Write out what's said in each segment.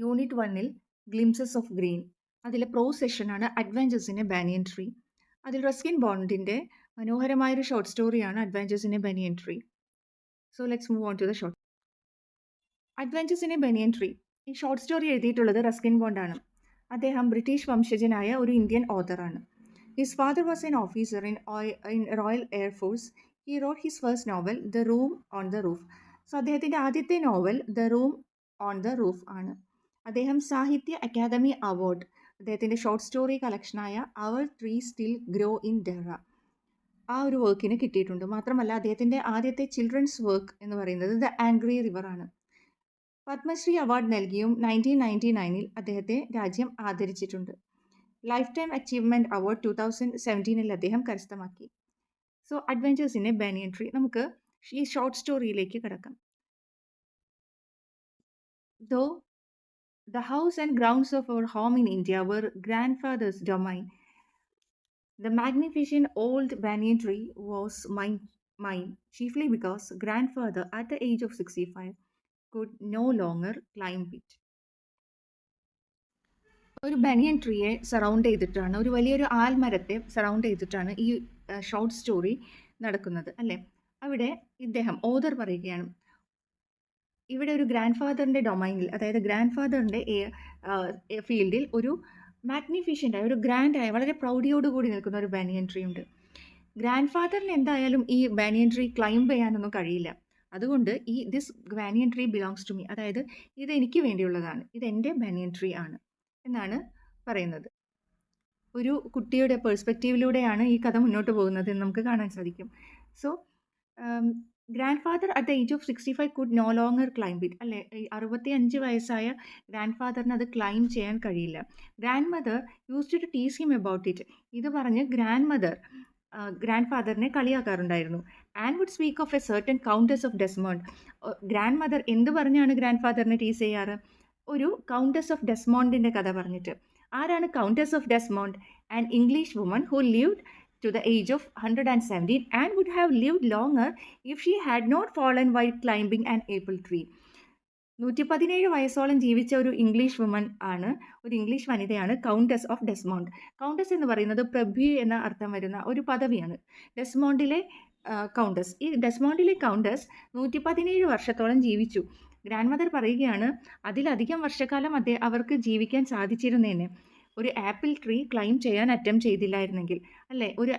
Unit 1-ൽ glimpses of green. അതിലെ പ്രോ സെഷനാണ് adventures in a banyan tree. അതിൽ റസ്കിൻ ബോണ്ടിന്റെ മനോഹരമായൊരു ഷോർട്ട് സ്റ്റോറിയാണ് adventures in a banyan tree. So let's move on to the short. Adventures in a banyan tree. ഈ short story എഴുതിയിട്ടുള്ളത് റസ്കിൻ ബോണ്ടാണ്. അദ്ദേഹം ബ്രിട്ടീഷ് വംശജനായ ഒരു ഇന്ത്യൻ ഓഥറാണ്. His father was an officer in Royal Air Force. He wrote his first novel the room on the roof. So അദ്ദേഹത്തിൻ്റെ ആദ്യത്തെ novel the room on the roof ആണ്. അദ്ദേഹം സാഹിത്യ അക്കാദമി അവാർഡ് അദ്ദേഹത്തിൻ്റെ ഷോർട്ട് സ്റ്റോറി കളക്ഷനായ our tree still grow in Dehra ആ ഒരു വർക്കിന് കിട്ടിയിട്ടുണ്ട്. മാത്രമല്ല അദ്ദേഹത്തിൻ്റെ ആദ്യത്തെ ചിൽഡ്രൻസ് വർക്ക് എന്ന് പറയുന്നത് ദ ആംഗ്രി റിവർ ആണ്. പത്മശ്രീ അവാർഡ് നൽകിയും 1999-ൽ അദ്ദേഹത്തെ രാജ്യം ആദരിച്ചിട്ടുണ്ട്. ലൈഫ് ടൈം അച്ചീവ്മെൻറ്റ് അവാർഡ് 2017-ൽ അദ്ദേഹം കരസ്ഥമാക്കി. So adventures in a banyan tree. നമുക്ക് ഈ ഷോർട്ട് സ്റ്റോറിയിലേക്ക് കിടക്കാം. ദോ the house and grounds of our home in India were grandfather's domain. The magnificent old banyan tree was mine, chiefly because grandfather at the age of 65 could no longer climb it. ഒരു ബനിയൻ ട്രീയെ surround ചെയ്തിട്ടാണ്, ഒരു വലിയൊരു ആൽമരത്തെ surround ചെയ്തിട്ടാണ് ഈ short story നടക്കുന്നത് അല്ലേ. അവിടെ ഇദ്ദേഹം ഓതർ പറയുകയാണ്, ഇവിടെ ഒരു ഗ്രാൻഡ് ഫാദറിൻ്റെ ഡൊമൈനിൽ, അതായത് ഗ്രാൻഡ് ഫാദറിൻ്റെ ഫീൽഡിൽ ഒരു മാഗ്നിഫിഷ്യൻ്റായ, ഒരു ഗ്രാൻഡായ, വളരെ പ്രൗഢിയോടുകൂടി നിൽക്കുന്ന ഒരു ബാനിയൻ ട്രീ ഉണ്ട്. ഗ്രാൻഡ് ഫാദറിന് എന്തായാലും ഈ ബാനിയൻ ട്രീ ക്ലൈംബ് ചെയ്യാനൊന്നും കഴിയില്ല. അതുകൊണ്ട് this banyan tree belongs to me, അതായത് ഇത് എനിക്ക് വേണ്ടിയുള്ളതാണ്, ഇത് എൻ്റെ ബാനിയൻ ട്രീ ആണ് എന്നാണ് പറയുന്നത്. ഒരു കുട്ടിയുടെ പെർസ്പെക്റ്റീവിലൂടെയാണ് ഈ കഥ മുന്നോട്ട് പോകുന്നത് എന്ന് നമുക്ക് കാണാൻ സാധിക്കും. So grandfather at the age of 65 could no longer climb it അല്ലേ. 65 വയസ്സായ ഗ്രാൻഡ് ഫാദറിന് അത് ക്ലൈം ചെയ്യാൻ കഴിയില്ല. Grandmother used to tease him about it. ഇത് പറഞ്ഞ് ഗ്രാൻഡ് ഫാദറിനെ കളിയാക്കാറുണ്ടായിരുന്നു. And would speak of a certain countess of Desmond. Grandmother എന്ത് പറഞ്ഞാണ് ഗ്രാൻഡ് ഫാദറിനെ ടീസ് ചെയ്യാറ്? ഒരു കൗണ്ടസ് ഓഫ് ഡെസ്മോണ്ടിൻ്റെ കഥ പറഞ്ഞിട്ട്. ആരാണ് countess of Desmond? An English woman who lived to the age of 117 and would have lived longer if she had not fallen while climbing an apple tree. 117 വയസ്സോളം ജീവിച്ച ഒരു English woman ആണ്, ഒരു English വനിതയാണ് countess of ഡെസ്മോണ്ട്. Countess എന്ന് പറയുന്നത് പ്രഭു എന്ന അർത്ഥം വരുന്ന ഒരു പദവിയാണ്. ഡെസ്മോണ്ടിലെ കൗണ്ടസ്, ഈ ഡെസ്മോണ്ടിലെ കൗണ്ടസ് 117 വർഷത്തോളം ജീവിച്ചു. ഗ്രാൻഡ് മദർ പറയുകയാണ്, അതിലധികം വർഷക്കാലം അവർക്ക് ജീവിക്കാൻ സാധിച്ചിരുന്നേനെ ഒരു ആപ്പിൾ ട്രീ ക്ലൈം ചെയ്യാൻ അറ്റംപ്റ്റ് ചെയ്തില്ലായിരുന്നെങ്കിൽ അല്ലേ. ഒരു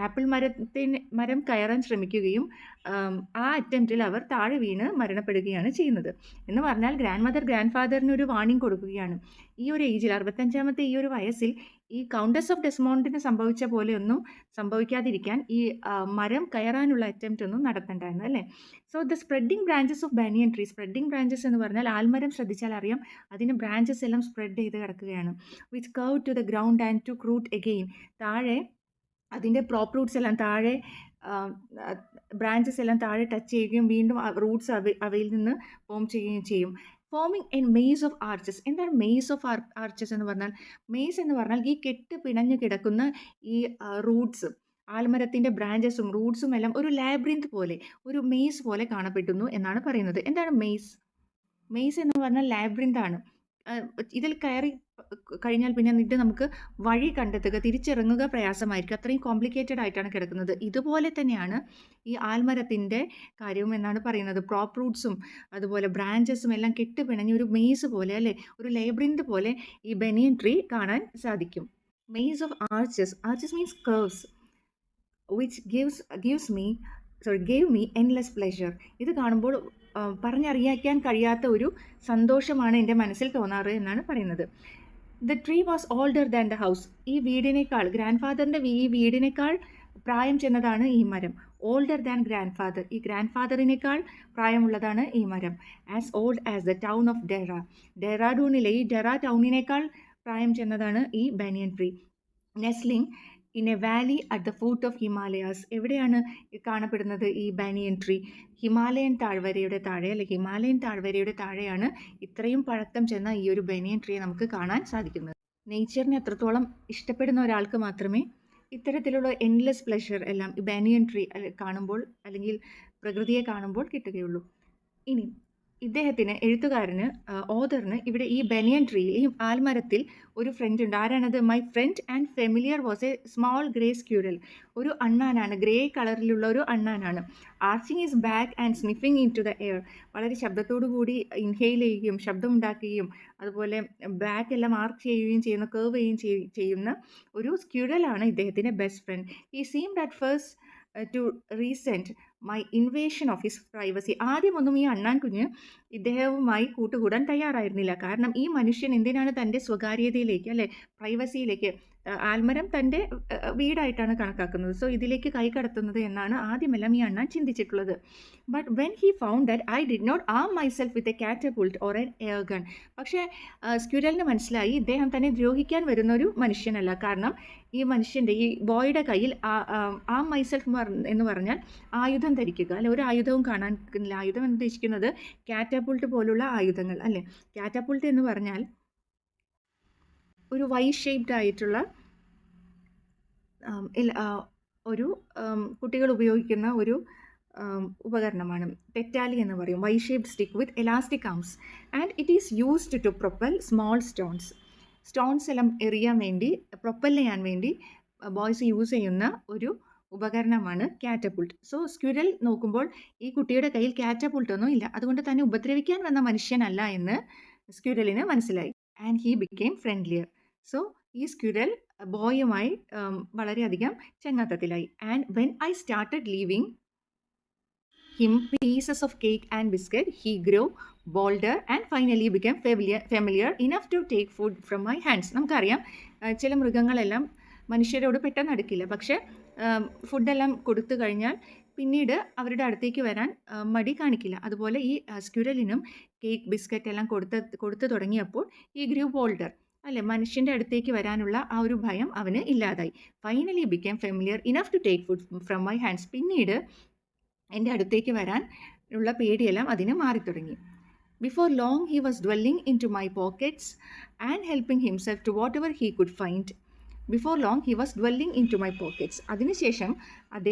ആപ്പിൾ മരം കയറാൻ ശ്രമിക്കുകയും ആ അറ്റംപ്റ്റിൽ അവർ താഴെ വീണ് മരണപ്പെടുകയാണ് ചെയ്യുന്നത്. എന്ന് പറഞ്ഞാൽ ഗ്രാൻഡ് ഫാദറിന് ഒരു വാർണിംഗ് കൊടുക്കുകയാണ്. ഈ ഒരു ഏജിൽ, 65-ാമത്തെ ഈ ഒരു വയസ്സിൽ ഈ കൗണ്ടസ് ഓഫ് ഡെസ്മോണ്ടിന് സംഭവിച്ച പോലെയൊന്നും സംഭവിക്കാതിരിക്കാൻ ഈ മരം കയറാനുള്ള അറ്റംപ്റ്റ് ഒന്നും നടത്തണ്ടായിരുന്നു അല്ലേ. So the spreading branches of banyan tree. Spreading branches എന്ന് പറഞ്ഞാൽ ആൽമരം ശ്രദ്ധിച്ചാൽ അറിയാം, അതിന് ബ്രാഞ്ചസ് എല്ലാം സ്പ്രെഡ് ചെയ്ത് കിടക്കുകയാണ്. Which curve to the ground and to root again. താഴെ അതിൻ്റെ പ്രോപ്പ് റൂട്ട്സ് എല്ലാം താഴെ, ബ്രാഞ്ചസ് എല്ലാം താഴെ ടച്ച് ചെയ്യുകയും വീണ്ടും റൂട്ട്സ് അവയിൽ നിന്ന് ഫോം ചെയ്യുകയും ചെയ്യും. Forming an maze of arches. എന്താണ് മെയ്സ് ഓഫ് ആർച്ചസ് എന്ന് പറഞ്ഞാൽ? മെയ്സ് എന്ന് പറഞ്ഞാൽ ഈ കെട്ട് പിണഞ്ഞ് കിടക്കുന്ന ഈ റൂട്ട്സ്, ആൽമരത്തിൻ്റെ ബ്രാഞ്ചസും റൂട്ട്സും എല്ലാം ഒരു ലാബ്രിന്ത് പോലെ, ഒരു മെയ്സ് പോലെ കാണപ്പെടുന്നു എന്നാണ് പറയുന്നത്. എന്താണ് മെയ്സ്? മെയ്സ് എന്ന് പറഞ്ഞാൽ ലാബ്രിന്ത് ആണ്. ഇതിൽ കയറി കഴിഞ്ഞാൽ പിന്നെ എന്നിട്ട് നമുക്ക് വഴി കണ്ടെത്തുക, തിരിച്ചിറങ്ങുക പ്രയാസമായിരിക്കും. അത്രയും കോംപ്ലിക്കേറ്റഡ് ആയിട്ടാണ് കിടക്കുന്നത്. ഇതുപോലെ തന്നെയാണ് ഈ ആൽമരത്തിൻ്റെ കാര്യവും എന്നാണ് പറയുന്നത്. പ്രോപ്പ് റൂട്ട്സും അതുപോലെ ബ്രാഞ്ചസും എല്ലാം കെട്ടുപിണഞ്ഞ് ഒരു മെയ്സ് പോലെ അല്ലേ, ഒരു ലേബ്രിന്ത് പോലെ ഈ ബനിയൻ ട്രീ കാണാൻ സാധിക്കും. Maze of arches. Arches means curves which gave me endless pleasure. ഇത് കാണുമ്പോൾ പറഞ്ഞറിയിക്കാൻ കഴിയാത്ത ഒരു സന്തോഷമാണ് എൻ്റെ മനസ്സിൽ തോന്നാറ് എന്നാണ് പറയുന്നത്. The tree was older than the house. ഈ വീടിനേക്കാൾ, ഗ്രാൻഡ് ഫാദറിൻ്റെ ഈ വീടിനേക്കാൾ പ്രായം ചെന്നതാണ് ഈ മരം. ഓൾഡർ ദാൻ ഗ്രാൻഡ് ഫാദർ, ഈ ഗ്രാൻഡ് ഫാദറിനേക്കാൾ പ്രായമുള്ളതാണ് ഈ മരം. As old as the town of ഡെറാഡൂണിലെ ഈ ഡെറ ടൗണിനേക്കാൾ പ്രായം ചെന്നതാണ് ഈ banyan tree. Nestling in a valley at the foot of Himalayas. എവിടെയാണ് കാണപ്പെടുന്നത് ഈ ബാനിയൻ ട്രീ? ഹിമാലയൻ താഴ്വരയുടെ താഴെ, അല്ലെങ്കിൽ ഹിമാലയൻ താഴ്വരയുടെ താഴെയാണ് ഇത്രയും പഴക്കം ചെന്ന ഈ ഒരു ബാനിയൻ ട്രീ നമുക്ക് കാണാൻ സാധിക്കുന്നത്. നേച്ചറിനെ എത്രത്തോളം ഇഷ്ടപ്പെടുന്ന ഒരാൾക്ക് മാത്രമേ ഇത്തരത്തിലുള്ള എൻലെസ് പ്ലഷർ എല്ലാം ബാനിയൻ ട്രീ കാണുമ്പോൾ, അല്ലെങ്കിൽ പ്രകൃതിയെ കാണുമ്പോൾ കിട്ടുകയുള്ളൂ. ഇനി ഇദ്ദേഹത്തിന് എഴുത്തുകാരന് ഓഥറിന് ഇവിടെ ഈ ബനിയൻ ട്രീയിൽ ഈ ആൽമരത്തിൽ ഒരു ഫ്രണ്ട് ഉണ്ട്. ആരാണത്? My friend and familiar was a small grey squirrel. ഒരു അണ്ണാനാണ്, ഗ്രേ കളറിലുള്ള ഒരു അണ്ണാനാണ്. Arching his back and sniffing into the air. വളരെ ശബ്ദത്തോടു കൂടി ഇൻഹെയിൽ ചെയ്യുകയും ശബ്ദമുണ്ടാക്കുകയും അതുപോലെ ബാക്ക് എല്ലാം ആർക്ക് ചെയ്യുകയും ചെയ്യുന്ന, കേർവ് ചെയ്യുകയും ചെയ്യുന്ന ഒരു സ്ക്യൂരലാണ് ഇദ്ദേഹത്തിൻ്റെ best friend. He seemed at first to resent my invasion of his privacy. ആദ്യമൊന്നും ഈ അണ്ണാൻ കുഞ്ഞ് ഇദ്ദേഹവുമായി കൂട്ടുകൂടാൻ തയ്യാറായിരുന്നില്ല. കാരണം ഈ മനുഷ്യൻ എന്തിനാണ് തൻ്റെ സ്വകാര്യതയിലേക്ക്, അല്ലെ, പ്രൈവസിയിലേക്ക്, ആൽമരം തൻ്റെ വീടായിട്ടാണ് കണക്കാക്കുന്നത്. സോ ഇതിലേക്ക് കൈ കടത്തുന്നത് എന്നാണ് ആദ്യമെല്ലാം ഈ അണ്ണാൻ ചിന്തിച്ചിട്ടുള്ളത്. But when he found that I did not arm myself with a catapult or an air gun. പക്ഷേ സ്ക്യൂരലിന് മനസ്സിലായി ഇദ്ദേഹം തന്നെ ദ്രോഹിക്കാൻ വരുന്ന ഒരു മനുഷ്യനല്ല. കാരണം ഈ മനുഷ്യൻ്റെ, ഈ ബോയുടെ കയ്യിൽ ആ മൈസെൽഫ് എന്ന് പറഞ്ഞാൽ ആയുധം ധരിക്കുക, അല്ലെ, ഒരു ആയുധവും കാണാൻ കിട്ടുന്നില്ല. ആയുധം എന്ന് ഉദ്ദേശിക്കുന്നത് കാറ്റപുൾട്ട് പോലുള്ള ആയുധങ്ങൾ, അല്ലെ. കാറ്റപുൾട്ട് എന്ന് പറഞ്ഞാൽ ഒരു വൈ ഷേപ്ഡ് ആയിട്ടുള്ള ഒരു കുട്ടികൾ ഉപയോഗിക്കുന്ന ഒരു ഉപകരണമാണ്. തെറ്റാലി എന്ന് പറയും. Y shaped stick with elastic arms and it is used to propel small stones എല്ലാം എറിയാൻ വേണ്ടി, പ്രൊപ്പൽ ചെയ്യാൻ വേണ്ടി ബോയ്സ് യൂസ് ചെയ്യുന്ന ഒരു ഉപകരണമാണ് കാറ്റപുൾട്ട്. സോ സ്ക്യൂരൽ നോക്കുമ്പോൾ ഈ കുട്ടിയുടെ കയ്യിൽ കാറ്റപുൾട്ടൊന്നും ഇല്ല. അതുകൊണ്ട് തന്നെ ഉപദ്രവിക്കാൻ വന്ന മനുഷ്യനല്ല എന്ന് സ്ക്യൂരലിന് മനസ്സിലായി. And he became friendlier. So ഈ സ്ക്യൂരൽ ബോയുമായി വളരെയധികം ചങ്ങാത്തത്തിലായി. And when I started leaving him pieces of cake and biscuit, he grew bolder and finally became familiar enough to take food from my hands. നമുക്കറിയാം ചില മൃഗങ്ങളെല്ലാം മനുഷ്യരോട് പെട്ടെന്ന് അടുക്കില്ല. പക്ഷേ ഫുഡെല്ലാം കൊടുത്തു കഴിഞ്ഞാൽ പിന്നീട് അവരുടെ അടുത്തേക്ക് വരാൻ മടി കാണിക്കില്ല. അതുപോലെ ഈ സ്ക്യൂരലിനും കേക്ക്, ബിസ്ക്കറ്റ് എല്ലാം കൊടുത്തു തുടങ്ങിയപ്പോൾ ഈ ഗ്രൂ ബോൾഡർ, അല്ലെ, മനുഷ്യൻ്റെ അടുത്തേക്ക് വരാനുള്ള ആ ഒരു ഭയം അവന് ഇല്ലാതായി. Finally became familiar enough to take food from my hands. പിന്നീട് എൻ്റെ അടുത്തേക്ക് വരാൻ ഉള്ള പേടിയെല്ലാം അതിന് മാറിത്തുടങ്ങി. Before long he was dwelling into my pockets and helping himself to whatever he could find. Before long he was dwelling into my pockets. അതിനുശേഷം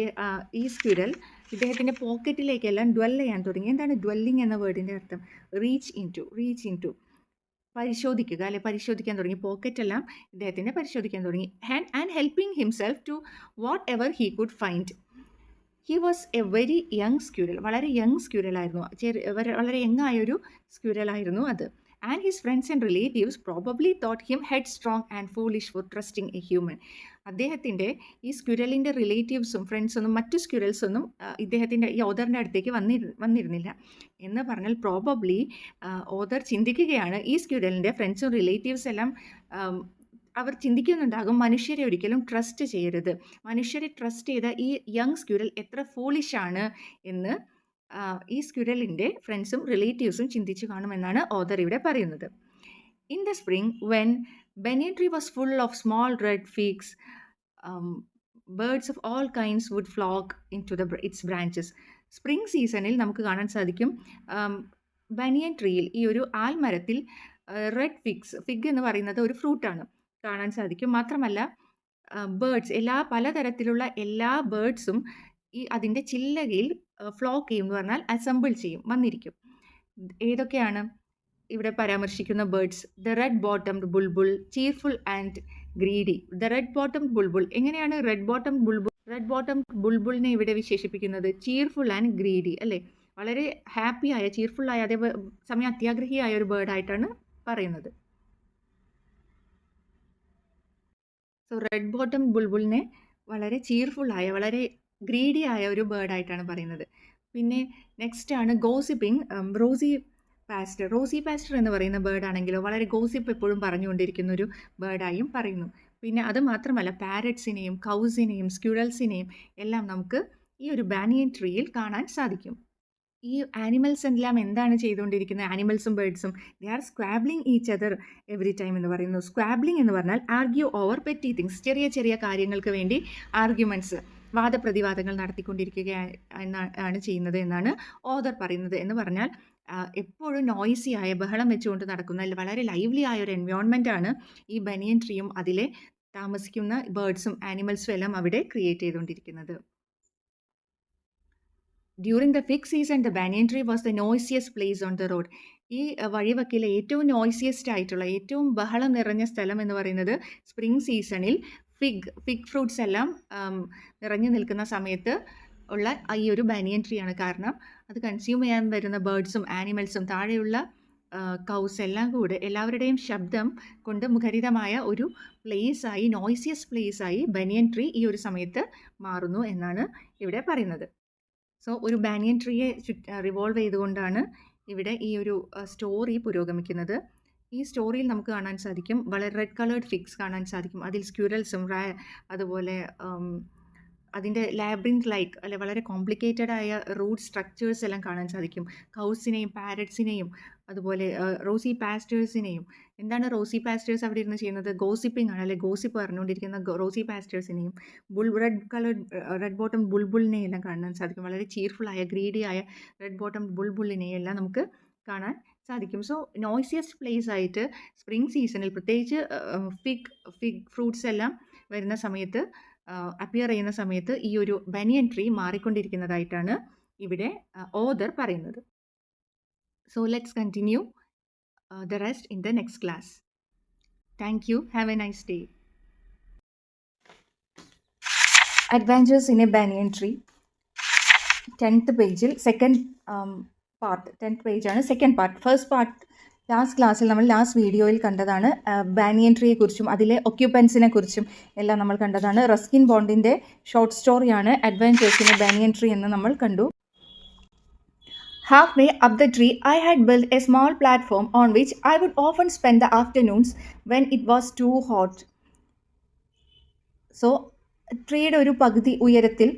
ഈ സ്ക്യൂരൽ ഇദ്ദേഹത്തിൻ്റെ പോക്കറ്റിലേക്കെല്ലാം ഡ്വെൽ ചെയ്യാൻ തുടങ്ങി. എന്താണ് ഡ്വെല്ലിംഗ് എന്ന വേർഡിൻ്റെ അർത്ഥം? റീച്ച് ഇൻ ടു പരിശോധിക്കുക, അല്ലെ, പരിശോധിക്കാൻ തുടങ്ങി. പോക്കറ്റെല്ലാം ഇദ്ദേഹത്തിൻ്റെ പരിശോധിക്കാൻ തുടങ്ങി. And helping himself to whatever he could find. He was a very young squirrel. വളരെ യങ് സ്ക്യൂരലായിരുന്നു, വളരെ യങ് ആയൊരു സ്ക്യൂരലായിരുന്നു അത്. And his friends and relatives probably thought him headstrong and foolish for trusting a human. അദ്ദേഹത്തിൻ്റെ ഈ സ്ക്യൂരലിൻ്റെ റിലേറ്റീവ്സും ഫ്രണ്ട്സൊന്നും മറ്റു സ്ക്യൂരൽസൊന്നും ഇദ്ദേഹത്തിൻ്റെ ഈ ഓഥറിൻ്റെ അടുത്തേക്ക് വന്നിരുന്നില്ല. എന്ന് പറഞ്ഞാൽ പ്രോബബ്ലി ഓഥർ ചിന്തിക്കുകയാണ് ഈ സ്ക്യൂരലിൻ്റെ ഫ്രണ്ട്സും റിലേറ്റീവ്സ് എല്ലാം അവർ ചിന്തിക്കുന്നുണ്ടാകും മനുഷ്യരെ ഒരിക്കലും ട്രസ്റ്റ് ചെയ്യരുത്. മനുഷ്യരെ ട്രസ്റ്റ് ചെയ്ത ഈ യങ് സ്ക്യൂരൽ എത്ര ഫൂളിഷാണ് എന്ന് ഈ സ്ക്യൂരലിൻ്റെ ഫ്രണ്ട്സും റിലേറ്റീവ്സും ചിന്തിച്ചു കാണുമെന്നാണ് ഓഥർ ഇവിടെ പറയുന്നത്. In the spring when banyan tree was full of small red figs, birds of all kinds would flock into its branches. Spring സീസണിൽ നമുക്ക് കാണാൻ സാധിക്കും ബനിയൻ ട്രീയിൽ, ഈ ഒരു ആൽമരത്തിൽ റെഡ് ഫിഗ് എന്ന് പറയുന്നത് ഒരു ഫ്രൂട്ടാണ്, കാണാൻ സാധിക്കും. മാത്രമല്ല ബേർഡ്സ്, പലതരത്തിലുള്ള എല്ലാ ബേർഡ്സും ഈ അതിൻ്റെ ചില്ലകയിൽ ഫ്ലോക്ക് ചെയ്യും എന്ന് പറഞ്ഞാൽ അസംബിൾ ചെയ്യും, വന്നിരിക്കും. ഏതൊക്കെയാണ് ഇവിടെ പരാമർശിക്കുന്ന birds? The red bottomed bulbul, cheerful and greedy. The red bottomed bulbul. എങ്ങനെയാണ് റെഡ് ബോട്ടംഡ് ബുൾബുളിനെ ഇവിടെ വിശേഷിപ്പിക്കുന്നത്? ചീർഫുൾ ആൻഡ് ഗ്രീഡി, അല്ലേ, വളരെ ഹാപ്പിയായ, ചീർഫുള്ളായ, അതേ സമയം അത്യാഗ്രഹിയായ ഒരു ബേർഡായിട്ടാണ് പറയുന്നത്. സോ റെഡ് ബോട്ടം ബുൾബുളിനെ വളരെ ചീർഫുള്ളായ, വളരെ ഗ്രീഡി ആയ ഒരു ബേർഡായിട്ടാണ് പറയുന്നത്. പിന്നെ നെക്സ്റ്റ് ആണ് ഗോസിപ്പിംഗ് റോസി പാസ്റ്റർ എന്ന് പറയുന്ന ബേർഡാണെങ്കിലോ വളരെ ഗോസിപ്പ് എപ്പോഴും പറഞ്ഞുകൊണ്ടിരിക്കുന്ന ഒരു ബേർഡായും പറയുന്നു. പിന്നെ അത് മാത്രമല്ല പാരറ്റ്സിനെയും കൗസിനെയും സ്ക്യൂറൽസിനെയും എല്ലാം നമുക്ക് ഈ ഒരു ബാനിയൻ ട്രീയിൽ കാണാൻ സാധിക്കും. ഈ ആനിമൽസ് എല്ലാം എന്താണ് ചെയ്തുകൊണ്ടിരിക്കുന്നത്? ആനിമൽസും ബേർഡ്സും they are squabbling each other every time എന്ന് പറയുന്നു. സ്ക്വാബ്ലിംഗ് എന്ന് പറഞ്ഞാൽ ആർഗ്യൂ ഓവർ പെറ്റി തിങ്സ്, ചെറിയ ചെറിയ കാര്യങ്ങൾക്ക് വേണ്ടി ആർഗ്യുമെൻറ്റ്സ്, വാദപ്രതിവാദങ്ങൾ നടത്തിക്കൊണ്ടിരിക്കുകയാണ് ചെയ്യുന്നത് എന്നാണ് ഓഥർ പറയുന്നത്. എന്ന് പറഞ്ഞാൽ എപ്പോഴും നോയ്സി ആയ, ബഹളം വെച്ചുകൊണ്ട് നടക്കുന്ന, വളരെ ലൈവ്ലി ആയ ഒരു എൻവയോൺമെൻറ്റാണ് ഈ ബനിയൻ ട്രീയും അതിലെ താമസിക്കുന്ന ബേർഡ്സും ആനിമൽസും എല്ലാം അവിടെ ക്രിയേറ്റ് ചെയ്തുകൊണ്ടിരിക്കുന്നത്. During the fig season the banyan tree was the noisiest place on the road. ഈ വഴിവക്കിലെ ഏറ്റവും നോയ്സിയസ്റ്റ് ആയിട്ടുള്ള ഏറ്റവും ബഹളം നിറഞ്ഞ സ്ഥലം എന്ന് പറയുന്നത് സ്പ്രിംഗ് സീസണിൽ ഫിഗ് ഫ്രൂട്ട്സ് എല്ലാം നിറഞ്ഞു നിൽക്കുന്ന സമയത്ത് ഉള്ള ഈ ഒരു ബാനിയൻ ട്രീ ആണ്. കാരണം അത് കൺസ്യൂം ചെയ്യാൻ വരുന്ന ബേർഡ്സും ആനിമൽസും താഴെയുള്ള കൗസ് എല്ലാം കൂടെ എല്ലാവരുടെയും ശബ്ദം കൊണ്ട് മുഖരിതമായ ഒരു പ്ലേസായി, നോയ്സിയസ് പ്ലേസായി ബനിയൻ ട്രീ ഈ ഒരു സമയത്ത് മാറുന്നു എന്നാണ് ഇവിടെ പറയുന്നത്. സോ ഒരു ബാനിയൻ ട്രീയെ റിവോൾവ് ചെയ്തുകൊണ്ടാണ് ഇവിടെ ഈ ഒരു സ്റ്റോറി പുരോഗമിക്കുന്നത്. ഈ സ്റ്റോറിയിൽ നമുക്ക് കാണാൻ സാധിക്കും വളരെ റെഡ് കളേർഡ് ഫിഗ്സ് കാണാൻ സാധിക്കും. അതിൽ സ്ക്യൂരൽസും അതുപോലെ അതിൻ്റെ ലാബ്രിന്ത് ലൈക്ക് അല്ലെ വളരെ കോംപ്ലിക്കേറ്റഡ് ആയ റൂട്ട് സ്ട്രക്ചേഴ്സ് എല്ലാം കാണാൻ സാധിക്കും. കൗസിനെയും പാരറ്റ്സിനെയും അതുപോലെ റോസി പാസ്റ്റേഴ്സിനെയും. എന്താണ് റോസി പാസ്റ്റേഴ്സ് അവിടെ ഇരുന്ന് ചെയ്യുന്നത്? ഗോസിപ്പിംഗ് ആണ്, അല്ലെ ഗോസിപ്പ് പറഞ്ഞുകൊണ്ടിരിക്കുന്ന റോസി പാസ്റ്റേഴ്സിനെയും റെഡ് ബോട്ടം ബുൾബുളിനെയും എല്ലാം കാണാൻ സാധിക്കും. വളരെ ചീർഫുള്ളായ ഗ്രീഡിയായ റെഡ് ബോട്ടം ബുൾബുളിനെയും എല്ലാം നമുക്ക് കാണാൻ സാധിക്കും. സോ നോയ്സിയസ്റ്റ് പ്ലേസ് ആയിട്ട് സ്പ്രിംഗ് സീസണിൽ പ്രത്യേകിച്ച് ഫിഗ് ഫ്രൂട്ട്സ് എല്ലാം വരുന്ന സമയത്ത് അപ്പിയർ ചെയ്യുന്ന സമയത്ത് ഈ ഒരു ബനിയൻ ട്രീ മാറിക്കൊണ്ടിരിക്കുന്നതായിട്ടാണ് ഇവിടെ ഓദർ പറയുന്നത്. So let's continue the rest in the next class. Thank you. Have a nice day. Adventures in a Banyan Tree. 10th പേജിൽ സെക്കൻഡ് പാർട്ട്. 10th പേജാണ് second part. First part last ക്ലാസ്സിൽ നമ്മൾ last വീഡിയോയിൽ കണ്ടതാണ്. Banyan ട്രീയെ കുറിച്ചും അതിലെ ഒക്യുപ്പൻസിനെ കുറിച്ചും എല്ലാം നമ്മൾ കണ്ടതാണ്. റസ്കിൻ ബോണ്ടിൻ്റെ ഷോർട്ട് സ്റ്റോറിയാണ് adventures in a banyan tree എന്ന് നമ്മൾ കണ്ടു. Halfway up the tree, I had built a small platform on which I would often spend the afternoons when it was too hot. So, ട്രീയുടെ ഒരു പകുതി ഉയരത്തിൽ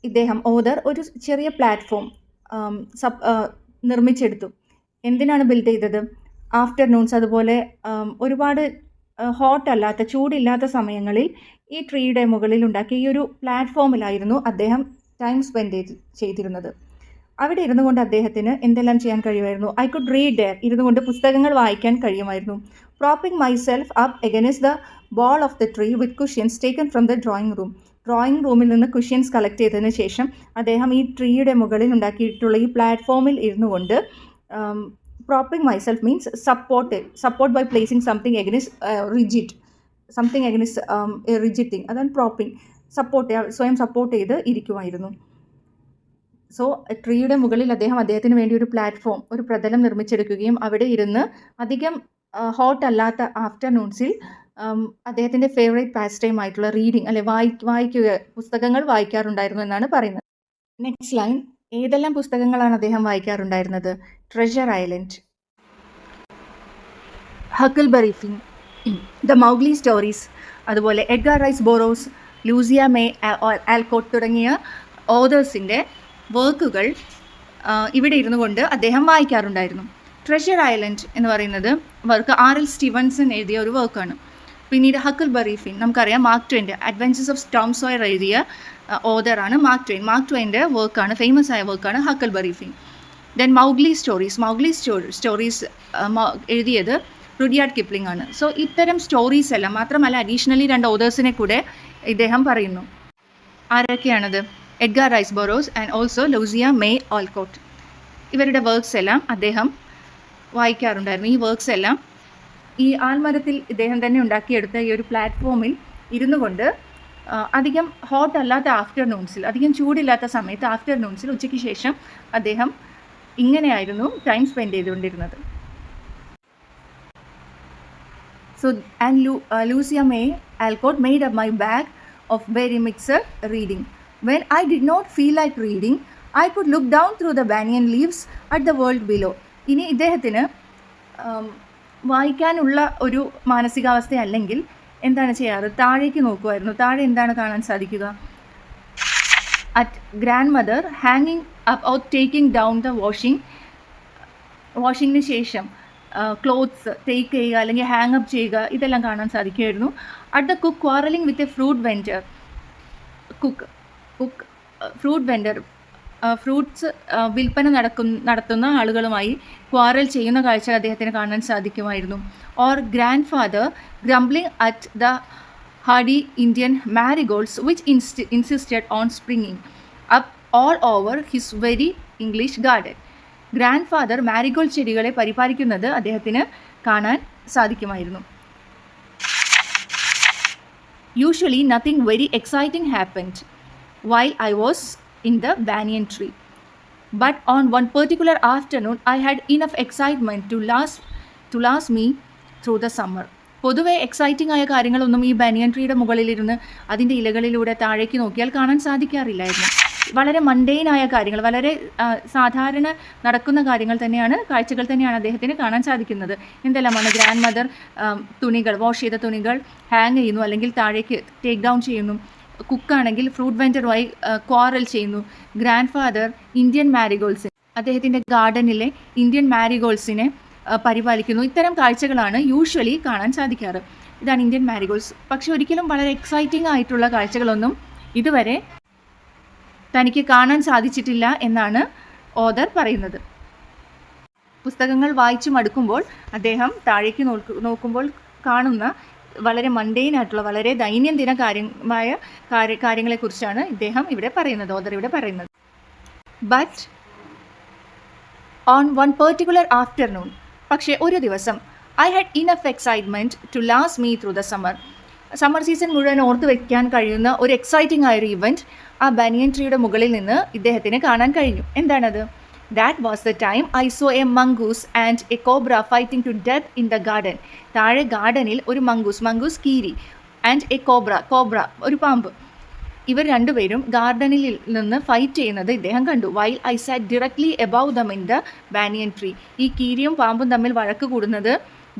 ഇദ്ദേഹം ഓദർ ഒരു ചെറിയ പ്ലാറ്റ്ഫോം നിർമ്മിച്ചെടുത്തു. എന്തിനാണ് ബിൽഡ് ചെയ്തത്? ആഫ്റ്റർനൂൺസ് അതുപോലെ ഒരുപാട് ഹോട്ട് അല്ലാത്ത ചൂടില്ലാത്ത സമയങ്ങളിൽ ഈ ട്രീയുടെ മുകളിൽ ഉണ്ടാക്കിയ ഈ ഒരു പ്ലാറ്റ്ഫോമിലായിരുന്നു അദ്ദേഹം ടൈം സ്പെൻഡ് ചെയ്തിരുന്നത്. അവിടെ ഇരുന്നു കൊണ്ട് അദ്ദേഹത്തിന് എന്തെല്ലാം ചെയ്യാൻ കഴിയുമായിരുന്നു? ഐ കുഡ് റീഡ് ദെയർ, ഇരുന്നു കൊണ്ട് പുസ്തകങ്ങൾ വായിക്കാൻ കഴിയുമായിരുന്നു. Propping myself up against the bole of the tree with cushions taken from the drawing room. Drawing റൂമിൽ നിന്ന് കുഷ്യൻസ് കളക്ട് ചെയ്തതിന് ശേഷം അദ്ദേഹം ഈ ട്രീയുടെ മുകളിൽ ഉണ്ടാക്കിയിട്ടുള്ള ഈ പ്ലാറ്റ്ഫോമിൽ ഇരുന്നു കൊണ്ട് propping myself means support by placing something against rigid thing. അതാണ് പ്രോപ്പിംഗ്. സ്വയം സപ്പോർട്ട് ചെയ്ത് ഇരിക്കുമായിരുന്നു. സോ ട്രീയുടെ മുകളിൽ അദ്ദേഹത്തിന് വേണ്ടി ഒരു പ്ലാറ്റ്ഫോം, ഒരു പ്രതലം നിർമ്മിച്ചെടുക്കുകയും അവിടെ ഇരുന്ന് അധികം ഹോട്ട് അല്ലാത്ത ആഫ്റ്റർനൂൺസിൽ അദ്ദേഹത്തിൻ്റെ ഫേവറേറ്റ് പാസ് ടൈം ആയിട്ടുള്ള റീഡിങ് അല്ലെ വായിക്കുക, പുസ്തകങ്ങൾ വായിക്കാറുണ്ടായിരുന്നു എന്നാണ് പറയുന്നത്. നെക്സ്റ്റ് ലൈൻ, ഏതെല്ലാം പുസ്തകങ്ങളാണ് അദ്ദേഹം വായിക്കാറുണ്ടായിരുന്നത്? Treasure Island, Huckleberry Finn, the Mowgli stories, അതുപോലെ Edgar Rice Burroughs, Louisa May Alcott തുടങ്ങിയ ഓതേഴ്സിൻ്റെ വർക്കുകൾ ഇവിടെ ഇരുന്നു കൊണ്ട് അദ്ദേഹം വായിക്കാറുണ്ടായിരുന്നു. ട്രഷർ ഐലൻഡ് എന്ന് പറയുന്നത് വർക്ക് R.L. സ്റ്റീവൻസൺ എഴുതിയ ഒരു വർക്കാണ്. പിന്നീട് ഹക്കിൾബറി ഫിൻ നമുക്കറിയാം, മാർക്ക് ട്വെയിൻ്റെ അഡ്വഞ്ചേഴ്സ് ഓഫ് ടോം സോയർ എഴുതിയ ഓതറാണ് മാർക്ക് ട്വെയിൻ. മാർക്ക് ട്വെയിൻ്റെ വർക്കാണ്, ഫേമസ് ആയ വർക്കാണ് Huckleberry Finn. Then Mowgli stories എഴുതിയത് റുഡിയാർഡ് കിപ്ലിംഗ് ആണ്. സോ ഇത്തരം സ്റ്റോറീസ് എല്ലാം മാത്രമല്ല അഡീഷണലി 2 ഓതേഴ്സിനെ കൂടെ ഇദ്ദേഹം പറയുന്നു. ആരൊക്കെയാണത്? Edgar Rice Burroughs and also Louisa May Alcott. ഇവരുടെ വർക്ക്സ് എല്ലാം അദ്ദേഹം വായിക്കാറുണ്ടായിരുന്നു. ഈ വർക്ക്സ് എല്ലാം ഈ ആൽമരത്തിൽ ഇദ്ദേഹം തന്നെ ഉണ്ടാക്കിയെടുത്ത ഈ ഒരു പ്ലാറ്റ്ഫോമിൽ ഇരുന്നു കൊണ്ട് അധികം ഹോട്ട് അല്ലാത്ത ആഫ്റ്റർനൂൺസിൽ, അധികം ചൂടില്ലാത്ത സമയത്ത് ആഫ്റ്റർനൂൺസിൽ ഉച്ചയ്ക്ക് ശേഷം അദ്ദേഹം ഇങ്ങനെയായിരുന്നു ടൈം സ്പെൻഡ് ചെയ്തുകൊണ്ടിരുന്നത്. So Louisa May Alcott made up my bag of very mixed reading. When I did not feel like reading, I could look down through the banyan leaves at the world below. ഇനി ഇദ്ദേഹത്തിന് വായിക്കാനുള്ള ഒരു മാനസികാവസ്ഥ അല്ലെങ്കിൽ എന്താണ് ചെയ്യാറ്? താഴേക്ക് നോക്കുമായിരുന്നു. താഴെ എന്താണ് കാണാൻ സാധിക്കുക? അറ്റ് ഗ്രാൻഡ് മദർ ഹാങ്ങിങ് up out taking down the വാഷിങ്ങിന് ശേഷം ക്ലോത്ത്സ് ടേക്ക് ചെയ്യുക അല്ലെങ്കിൽ ഹാങ് അപ്പ് ചെയ്യുക, ഇതെല്ലാം കാണാൻ സാധിക്കുമായിരുന്നു. At the cook quarrelling with a fruit vendor fruits വിൽപ്പന നടത്തുന്ന ആളുകളുമായി ക്വാറൽ ചെയ്യുന്ന കാഴ്ച അദ്ദേഹത്തിന് കാണാൻ സാധിക്കുമായിരുന്നു. Or grandfather grumbling at the hardy Indian marigolds which insisted on springing up all over his very English garden. Grandfather marigold ചെടികളെ പരിപാലിക്കുന്നത് അദ്ദേഹത്തിന് കാണാൻ സാധിക്കുമായിരുന്നു. Usually nothing very exciting happened while I was in the banyan tree. But on one particular afternoon, I had enough excitement to last me through the summer. പൊതുവെ exciting ആയ കാര്യങ്ങളൊന്നും ഈ banyan ട്രീയുടെ മുകളിലിരുന്ന് അതിൻ്റെ ഇലകളിലൂടെ താഴേക്ക് നോക്കിയാൽ കാണാൻ സാധിക്കാറില്ലായിരുന്നു. വളരെ മണ്ടെയിനായ കാര്യങ്ങൾ, വളരെ സാധാരണ നടക്കുന്ന കാഴ്ചകൾ തന്നെയാണ് അദ്ദേഹത്തിന് കാണാൻ സാധിക്കുന്നത്. എന്തെല്ലാമാണ്? ഗ്രാൻഡ് മദർ തുണികൾ, വാഷ് ചെയ്ത തുണികൾ ഹാങ് ചെയ്യുന്നു, അല്ലെങ്കിൽ താഴേക്ക് ടേക്ക് ഡൗൺ ചെയ്യുന്നു. കുക്കാണെങ്കിൽ ഫ്രൂട്ട് വെൻഡറുമായി ക്വാറൽ ചെയ്യുന്നു. ഗ്രാൻഡ് ഫാദർ ഇന്ത്യൻ മാരിഗോൾഡ്സിനെ, അദ്ദേഹത്തിൻ്റെ ഗാർഡനിലെ ഇന്ത്യൻ മാരിഗോൾഡ്സിനെ പരിപാലിക്കുന്നു. ഇത്തരം കാഴ്ചകളാണ് യൂഷ്വലി കാണാൻ സാധിക്കാറ്. ഇതാണ് ഇന്ത്യൻ മാരിഗോൾഡ്സ്. പക്ഷെ ഒരിക്കലും വളരെ എക്സൈറ്റിംഗ് ആയിട്ടുള്ള കാഴ്ചകളൊന്നും ഇതുവരെ തനിക്ക് കാണാൻ സാധിച്ചിട്ടില്ല എന്നാണ് ഓദർ പറയുന്നത്. പുസ്തകങ്ങൾ വായിച്ചു മടുക്കുമ്പോൾ അദ്ദേഹം താഴേക്ക് നോക്കുമ്പോൾ കാണുന്ന വളരെ മണ്ടെയിൻ ആയിട്ടുള്ള, വളരെ ദൈനംദിന കാര്യങ്ങളെക്കുറിച്ചാണ് ഇദ്ദേഹം ഇവിടെ പറയുന്നത്, ഓദർ ഇവിടെ പറയുന്നത്. But on one particular afternoon, പക്ഷേ ഒരു ദിവസം, I had enough excitement to last me through the summer. Summer season മുഴുവൻ ഓർത്ത് വയ്ക്കാൻ കഴിയുന്ന ഒരു എക്സൈറ്റിംഗ് ആയൊരു ഇവൻറ്റ് ആ ബാനിയൻ ട്രീയുടെ മുകളിൽ നിന്ന് ഇദ്ദേഹത്തിന് കാണാൻ കഴിഞ്ഞു. എന്താണത്? That was the time I saw a mongoose and a cobra fighting to death in the garden. താഴെ ഗാർഡനിൽ ഒരു മംഗൂസ് കീരി, ആൻഡ് എ കോബ്ര ഒരു പാമ്പ്, ഇവർ രണ്ടുപേരും ഗാർഡനിൽ നിന്ന് ഫൈറ്റ് ചെയ്യുന്നത് ഇദ്ദേഹം കണ്ടു. While I SAT directly above them in the banyan tree. ഈ കീരിയും പാമ്പും തമ്മിൽ വഴക്ക് കൂടുന്നത്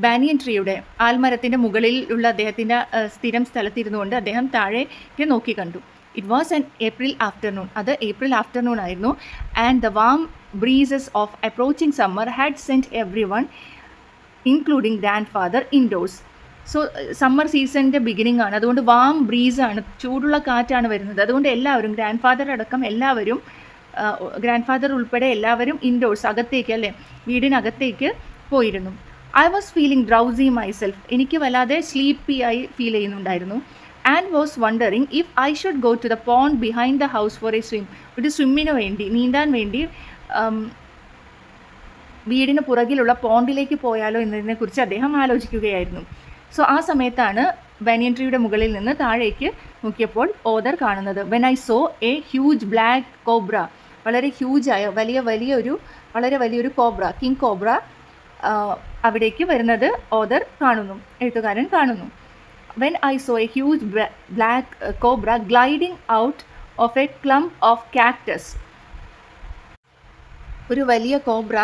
ബാനിയൻ ട്രീയുടെ, ആൽമരത്തിൻ്റെ മുകളിലുള്ള അദ്ദേഹത്തിൻ്റെ സ്ഥിരം സ്ഥലത്തിരുന്നുകൊണ്ട് അദ്ദേഹം താഴേക്ക് നോക്കി കണ്ടു. It was an April afternoon. അത് ഏപ്രിൽ ആഫ്റ്റർനൂൺ ആയിരുന്നു. And the warm breezes of approaching summer had sent everyone including grandfather indoors. So summer സീസണിൻ്റെ ബിഗിനിങ് ആണ്, അതുകൊണ്ട് വാം ബ്രീസാണ്, ചൂടുള്ള കാറ്റാണ് വരുന്നത്. അതുകൊണ്ട് എല്ലാവരും, ഗ്രാൻഡ് ഫാദർ അടക്കം എല്ലാവരും, ഗ്രാൻഡ് ഫാദർ ഉൾപ്പെടെ എല്ലാവരും ഇൻഡോഴ്സ്, അകത്തേക്ക്, അല്ലേ, വീടിനകത്തേക്ക് പോയിരുന്നു. I was feeling drowsy myself. എനിക്ക് വല്ലാതെ സ്ലീപ്പി ആയി ഫീൽ ചെയ്യുന്നുണ്ടായിരുന്നു. And was wondering if I should go to the pond behind the house for a swim. ഒരു സ്വിമ്മിന് വേണ്ടി, നീന്താൻ വേണ്ടി വീടിന് പുറകിലുള്ള പോണ്ടിലേക്ക് പോയാലോ എന്നതിനെക്കുറിച്ച് അദ്ദേഹം ആലോചിക്കുകയായിരുന്നു. സോ ആ സമയത്താണ് ബാനിയൻ ട്രീയുടെ മുകളിൽ നിന്ന് താഴേക്ക് നോക്കിയപ്പോൾ ഓദർ കാണുന്നത്. When I saw a huge black cobra, വളരെ ഹ്യൂജായ വളരെ വലിയൊരു കോബ്ര, കിങ് കോബ്ര അവിടേക്ക് വരുന്നത് ഓദർ കാണുന്നു, എഴുത്തുകാരൻ കാണുന്നു. When I saw a huge black cobra gliding out of A clump of cactus. ഒരു വലിയ കോബ്ര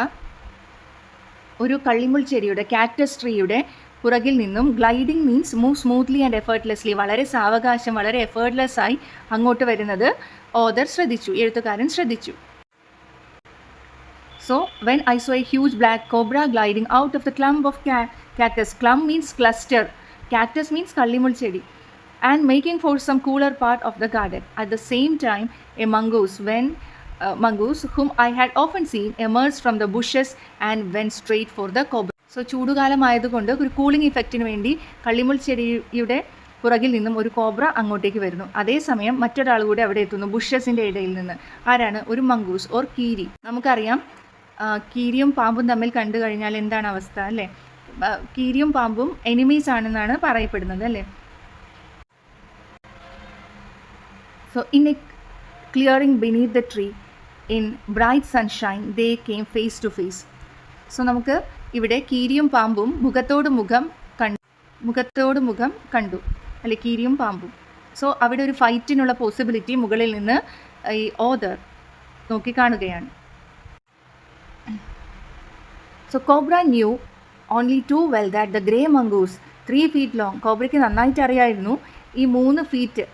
ഒരു കള്ളിമുൾ ചെടിയുടെ, കാക്ടസ് ട്രീയുടെ പുറകിൽ നിന്നും, gliding means move smoothly and effortlessly, വളരെ സാവകാശം, വളരെ എഫേർട്ട്ലെസ് ആയി അങ്ങോട്ട് വരുന്നത് ഓദർ ശ്രദ്ധിച്ചു, എഴുത്തുകാരൻ ശ്രദ്ധിച്ചു. So when I saw a huge black cobra gliding out of the clump of cactus, clump means cluster, cactus means കള്ളിമുൾ ചെടി, and making for some cooler part of the garden. At the same time, a mongoose whom I had often seen emerged from the bushes and went straight for the cobra. So ചൂടുകാലമായതുകൊണ്ട് ഒരു cooling ഇഫക്റ്റിന് വേണ്ടി കള്ളിമുൾ ചെടിയുടെ പുറകിൽ നിന്നും ഒരു cobra അങ്ങോട്ടേക്ക് വരുന്നു. അതേസമയം മറ്റൊരാൾ കൂടി അവിടെ എത്തുന്നു ബുഷസിൻ്റെ ഇടയിൽ നിന്ന്. ആരാണ്? ഒരു മംഗൂസ് ഓർ കീരി. നമുക്കറിയാം കീരിയും പാമ്പും തമ്മിൽ കണ്ടു കഴിഞ്ഞാൽ എന്താണ് അവസ്ഥ, അല്ലേ? കീരിയും പാമ്പും എനിമീസ് ആണെന്നാണ് പറയപ്പെടുന്നത്, അല്ലേ? So in a clearing beneath the tree, in bright sunshine, they came face to face. So നമുക്ക് ഇവിടെ കീരിയും പാമ്പും മുഖത്തോട് മുഖം കണ്ടു, അല്ലെ, കീരിയും പാമ്പും. സോ അവിടെ ഒരു ഫൈറ്റിനുള്ള പോസിബിലിറ്റി മുകളിൽ നിന്ന് ഈ ഓദർ നോക്കി കാണുകയാണ്. So Cobra knew only too well that the grey mongoose, 3 feet long, കോബ്രയ്ക്ക് നന്നായിട്ട് അറിയായിരുന്നു ഈ 3 ഫീറ്റ്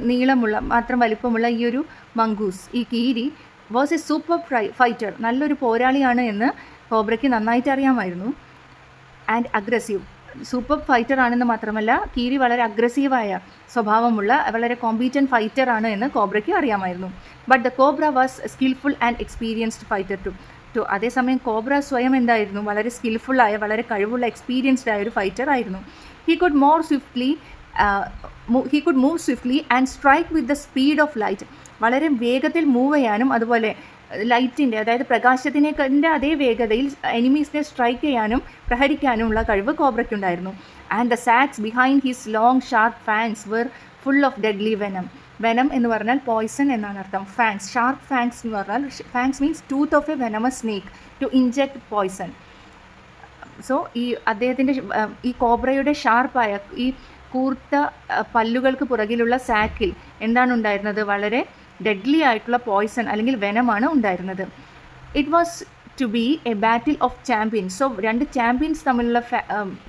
നീളമുള്ള, മാത്രം വലിപ്പമുള്ള ഈ ഒരു മംഗൂസ്, ഈ കീരി, വാസ് എ സൂപ്പർ ഫൈറ്റർ, നല്ലൊരു പോരാളിയാണ് എന്ന് കോബ്രയ്ക്ക് നന്നായിട്ട് അറിയാമായിരുന്നു. ആൻഡ് അഗ്രസീവ്, സൂപ്പർ ഫൈറ്റർ ആണെന്ന് മാത്രമല്ല കീരി വളരെ അഗ്രസീവായ സ്വഭാവമുള്ള വളരെ കോമ്പീറ്റൻറ്റ് ഫൈറ്റർ ആണ് എന്ന് കോബ്രയ്ക്ക് അറിയാമായിരുന്നു. But the cobra was skilful and experienced fighter too. അതേസമയം കോബ്ര സ്വയം എന്തായിരുന്നു? വളരെ സ്കിൽഫുള്ളായ, വളരെ കഴിവുള്ള, എക്സ്പീരിയൻസ്ഡ് ആയ ഒരു ഫൈറ്റർ ആയിരുന്നു. He could more swiftly he could move swiftly and strike with the speed of light. വളരെ വേഗത്തിൽ മൂവ് ചെയ്യാനും അതുപോലെ ലൈറ്റിൻ്റെ അതായത് പ്രകാശത്തിൻ്റെ അതേ വേഗതയിൽ എനിമീസിനെ സ്ട്രൈക്ക് ചെയ്യാനും പ്രഹരിക്കാനുമുള്ള കഴിവ് കോബ്രയ്ക്കുണ്ടായിരുന്നു. And the sacs behind his long sharp fangs were full of deadly venom. Venom എന്ന് പറഞ്ഞാൽ പോയ്സൺ എന്നാണ് അർത്ഥം. ഫാങ്സ്, ഷാർപ്പ് ഫാങ്സ് എന്ന് പറഞ്ഞാൽ fangs means tooth of a venomous snake to inject poison. So ഈ അദ്ദേഹത്തിൻ്റെ ഈ കോബ്രയുടെ ഷാർപ്പായ ഈ കൂർത്ത പല്ലുകൾക്ക് പുറകിലുള്ള സാക്കിൽ എന്താണ് ഉണ്ടായിരുന്നത്? വളരെ ഡെഡ്ലി ആയിട്ടുള്ള പോയ്സൺ അല്ലെങ്കിൽ വെനമാണ് ഉണ്ടായിരുന്നത്. It was to be a battle of champions. So രണ്ട് ചാമ്പ്യൻസ് തമ്മിലുള്ള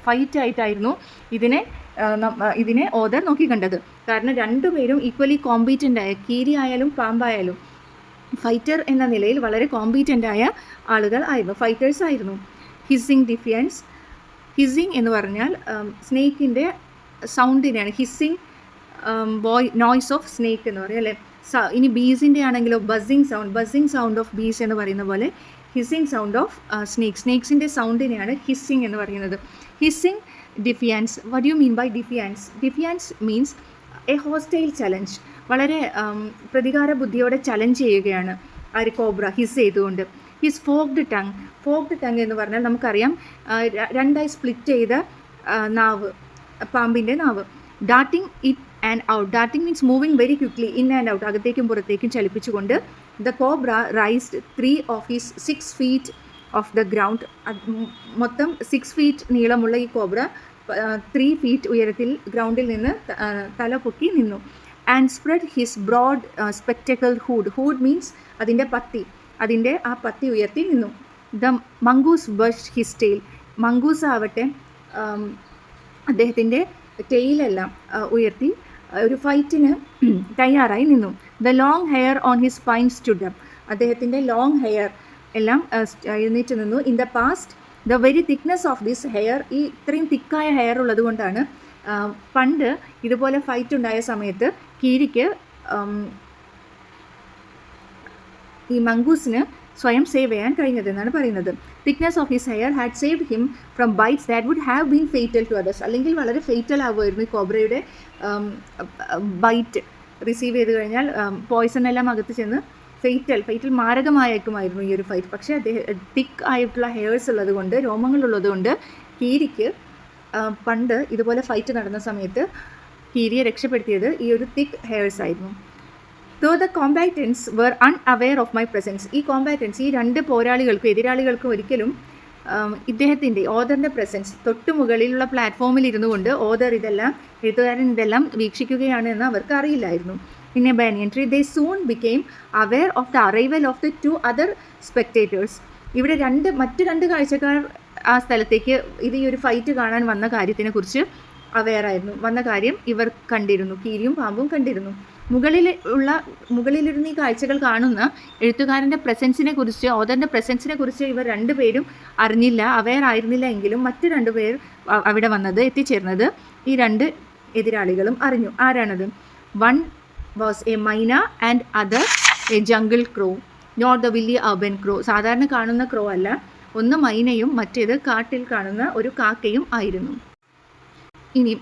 ഫൈറ്റ് ആയിട്ടായിരുന്നു ഇതിനെ ഓദർ നോക്കിക്കണ്ടത്. കാരണം രണ്ടുപേരും ഈക്വലി കോമ്പീറ്റൻ്റ് ആയ, കീരി ആയാലും പാമ്പായാലും ഫൈറ്റർ എന്ന നിലയിൽ വളരെ കോമ്പീറ്റൻ്റ് ആയ ആളുകൾ ആയിരുന്നു, ഫൈറ്റേഴ്സ് ആയിരുന്നു. ഹിസ്സിങ് ഡിഫിയൻസ്. ഹിസ്സിങ് എന്ന് പറഞ്ഞാൽ സ്നേക്കിൻ്റെ സൗണ്ടിനെയാണ് ഹിസ്സിങ് നോയ്സ് ഓഫ് സ്നേക്ക് എന്ന് പറയും അല്ലേ. ഇനി ബീസിൻ്റെ ആണെങ്കിലോ ബസ്സിങ് സൗണ്ട് ഓഫ് ബീസ് എന്ന് പറയുന്ന പോലെ ഹിസ്സിങ് സൗണ്ട് ഓഫ് സ്നേക്സിൻ്റെ സൗണ്ടിനെയാണ് ഹിസ്സിങ് എന്ന് പറയുന്നത്. Hissing defiance. What you mean by defiance? Defiance means a hostile challenge. വളരെ പ്രതികാര ബുദ്ധിയോടെ ചലഞ്ച് ചെയ്യുകയാണ് ആ കോബ്ര ഹിസ് ചെയ്തുകൊണ്ട്. ഹിസ് ഫോക്ഡ് ടങ് എന്ന് പറഞ്ഞാൽ നമുക്കറിയാം രണ്ടായി സ്പ്ലിറ്റ് ചെയ്ത നാവ്, പാമ്പിൻ്റെ നാവ്. Darting it and out. Darting means moving very quickly, in and out, അകത്തേക്കും പുറത്തേക്കും ചലിപ്പിച്ചുകൊണ്ട്. The cobra raised 3 of his 6 feet of the ground. മൊത്തം 6 feet നീളമുള്ള ഈ കോബ്ര 3 feet ഉയരത്തിൽ ഗ്രൗണ്ടിൽ നിന്ന് തല പൊക്കി നിന്നു. And spread his broad spectacled hood means അതിൻ്റെ ആ പത്തി ഉയർത്തി നിന്നു. The mongoose bushed his tail. Mongoose ആവട്ടെ അദ്ദേഹത്തിൻ്റെ ടെയിലെല്ലാം ഉയർത്തി ഒരു ഫൈറ്റിന് തയ്യാറായി നിന്നു. The long hair on his spine stood up. അദ്ദേഹത്തിൻ്റെ ലോങ് ഹെയർ എല്ലാം എഴുന്നേറ്റ് നിന്നു. In the past the very thickness of this hair, ഈ ഇത്രയും തിക്കായ ഹെയർ ഉള്ളത് കൊണ്ടാണ് പണ്ട് ഇതുപോലെ ഫൈറ്റ് ഉണ്ടായ സമയത്ത് കീരിക്ക് ഈ മംഗൂസിന് സ്വയം സേവ് ചെയ്യാൻ കഴിഞ്ഞതെന്നാണ് പറയുന്നത്. Thickness of his hair had saved him from bites that would have been fatal to others. അല്ലെങ്കിൽ വളരെ ഫേറ്റൽ ആവുമായിരുന്നു ഈ കോബ്രയുടെ ബൈറ്റ് റിസീവ് ചെയ്ത് കഴിഞ്ഞാൽ പോയ്സൺ എല്ലാം അകത്ത് ചെന്ന് ഫേറ്റൽ മാരകമായേക്കുമായിരുന്നു ഈ ഒരു ഫൈറ്റ്. പക്ഷേ തിക്ക് ആയിട്ടുള്ള ഹെയർസ് ഉള്ളത് കൊണ്ട്, രോമങ്ങളുള്ളത് കൊണ്ട് കീരിക്ക് പണ്ട് ഇതുപോലെ ഫൈറ്റ് നടന്ന സമയത്ത് കീരിയെ രക്ഷപ്പെടുത്തിയത് ഈ ഒരു തിക്ക് ഹെയർസ് ആയിരുന്നു. Though the combatants were unaware of my presence. ഈ കോമ്പാറ്റൻസ്, ഈ രണ്ട് എതിരാളികൾക്കും ഒരിക്കലും ഇദ്ദേഹത്തിൻ്റെ ഓദറിൻ്റെ പ്രസൻസ്, തൊട്ടു മുകളിലുള്ള പ്ലാറ്റ്ഫോമിൽ ഇരുന്നു കൊണ്ട് എഴുത്തുകാരൻ ഇതെല്ലാം വീക്ഷിക്കുകയാണ് എന്ന് അവർക്ക് അറിയില്ലായിരുന്നു. In a banyan tree, they soon became aware of the arrival of the 2 other spectators. ഇവിടെ മറ്റ് രണ്ട് കാഴ്ചക്കാർ ആ സ്ഥലത്തേക്ക് ഈ ഒരു ഫൈറ്റ് കാണാൻ വന്ന കാര്യത്തിനെ കുറിച്ച് അവെയർ ആയിരുന്നു. വന്ന കാര്യം ഇവർ കണ്ടിരുന്നു, കീരിയും പാമ്പും കണ്ടിരുന്നു. മുകളിലിരുന്ന് ഈ കാഴ്ചകൾ കാണുന്ന എഴുത്തുകാരൻ്റെ ഓദറിൻ്റെ പ്രസൻസിനെ കുറിച്ച് ഇവർ രണ്ടുപേരും അറിഞ്ഞില്ല, അവെയർ ആയിരുന്നില്ല എങ്കിലും മറ്റ് 2 പേർ അവിടെ എത്തിച്ചേർന്നത് ഈ 2 എതിരാളികളും അറിഞ്ഞു. ആരാണത്? One was a myna and other a jungle crow, not the വലിയ urban crow. സാധാരണ കാണുന്ന ക്രോ അല്ല, ഒന്ന് മൈനയും മറ്റേത് കാട്ടിൽ കാണുന്ന ഒരു കാക്കയും ആയിരുന്നു. ഇനി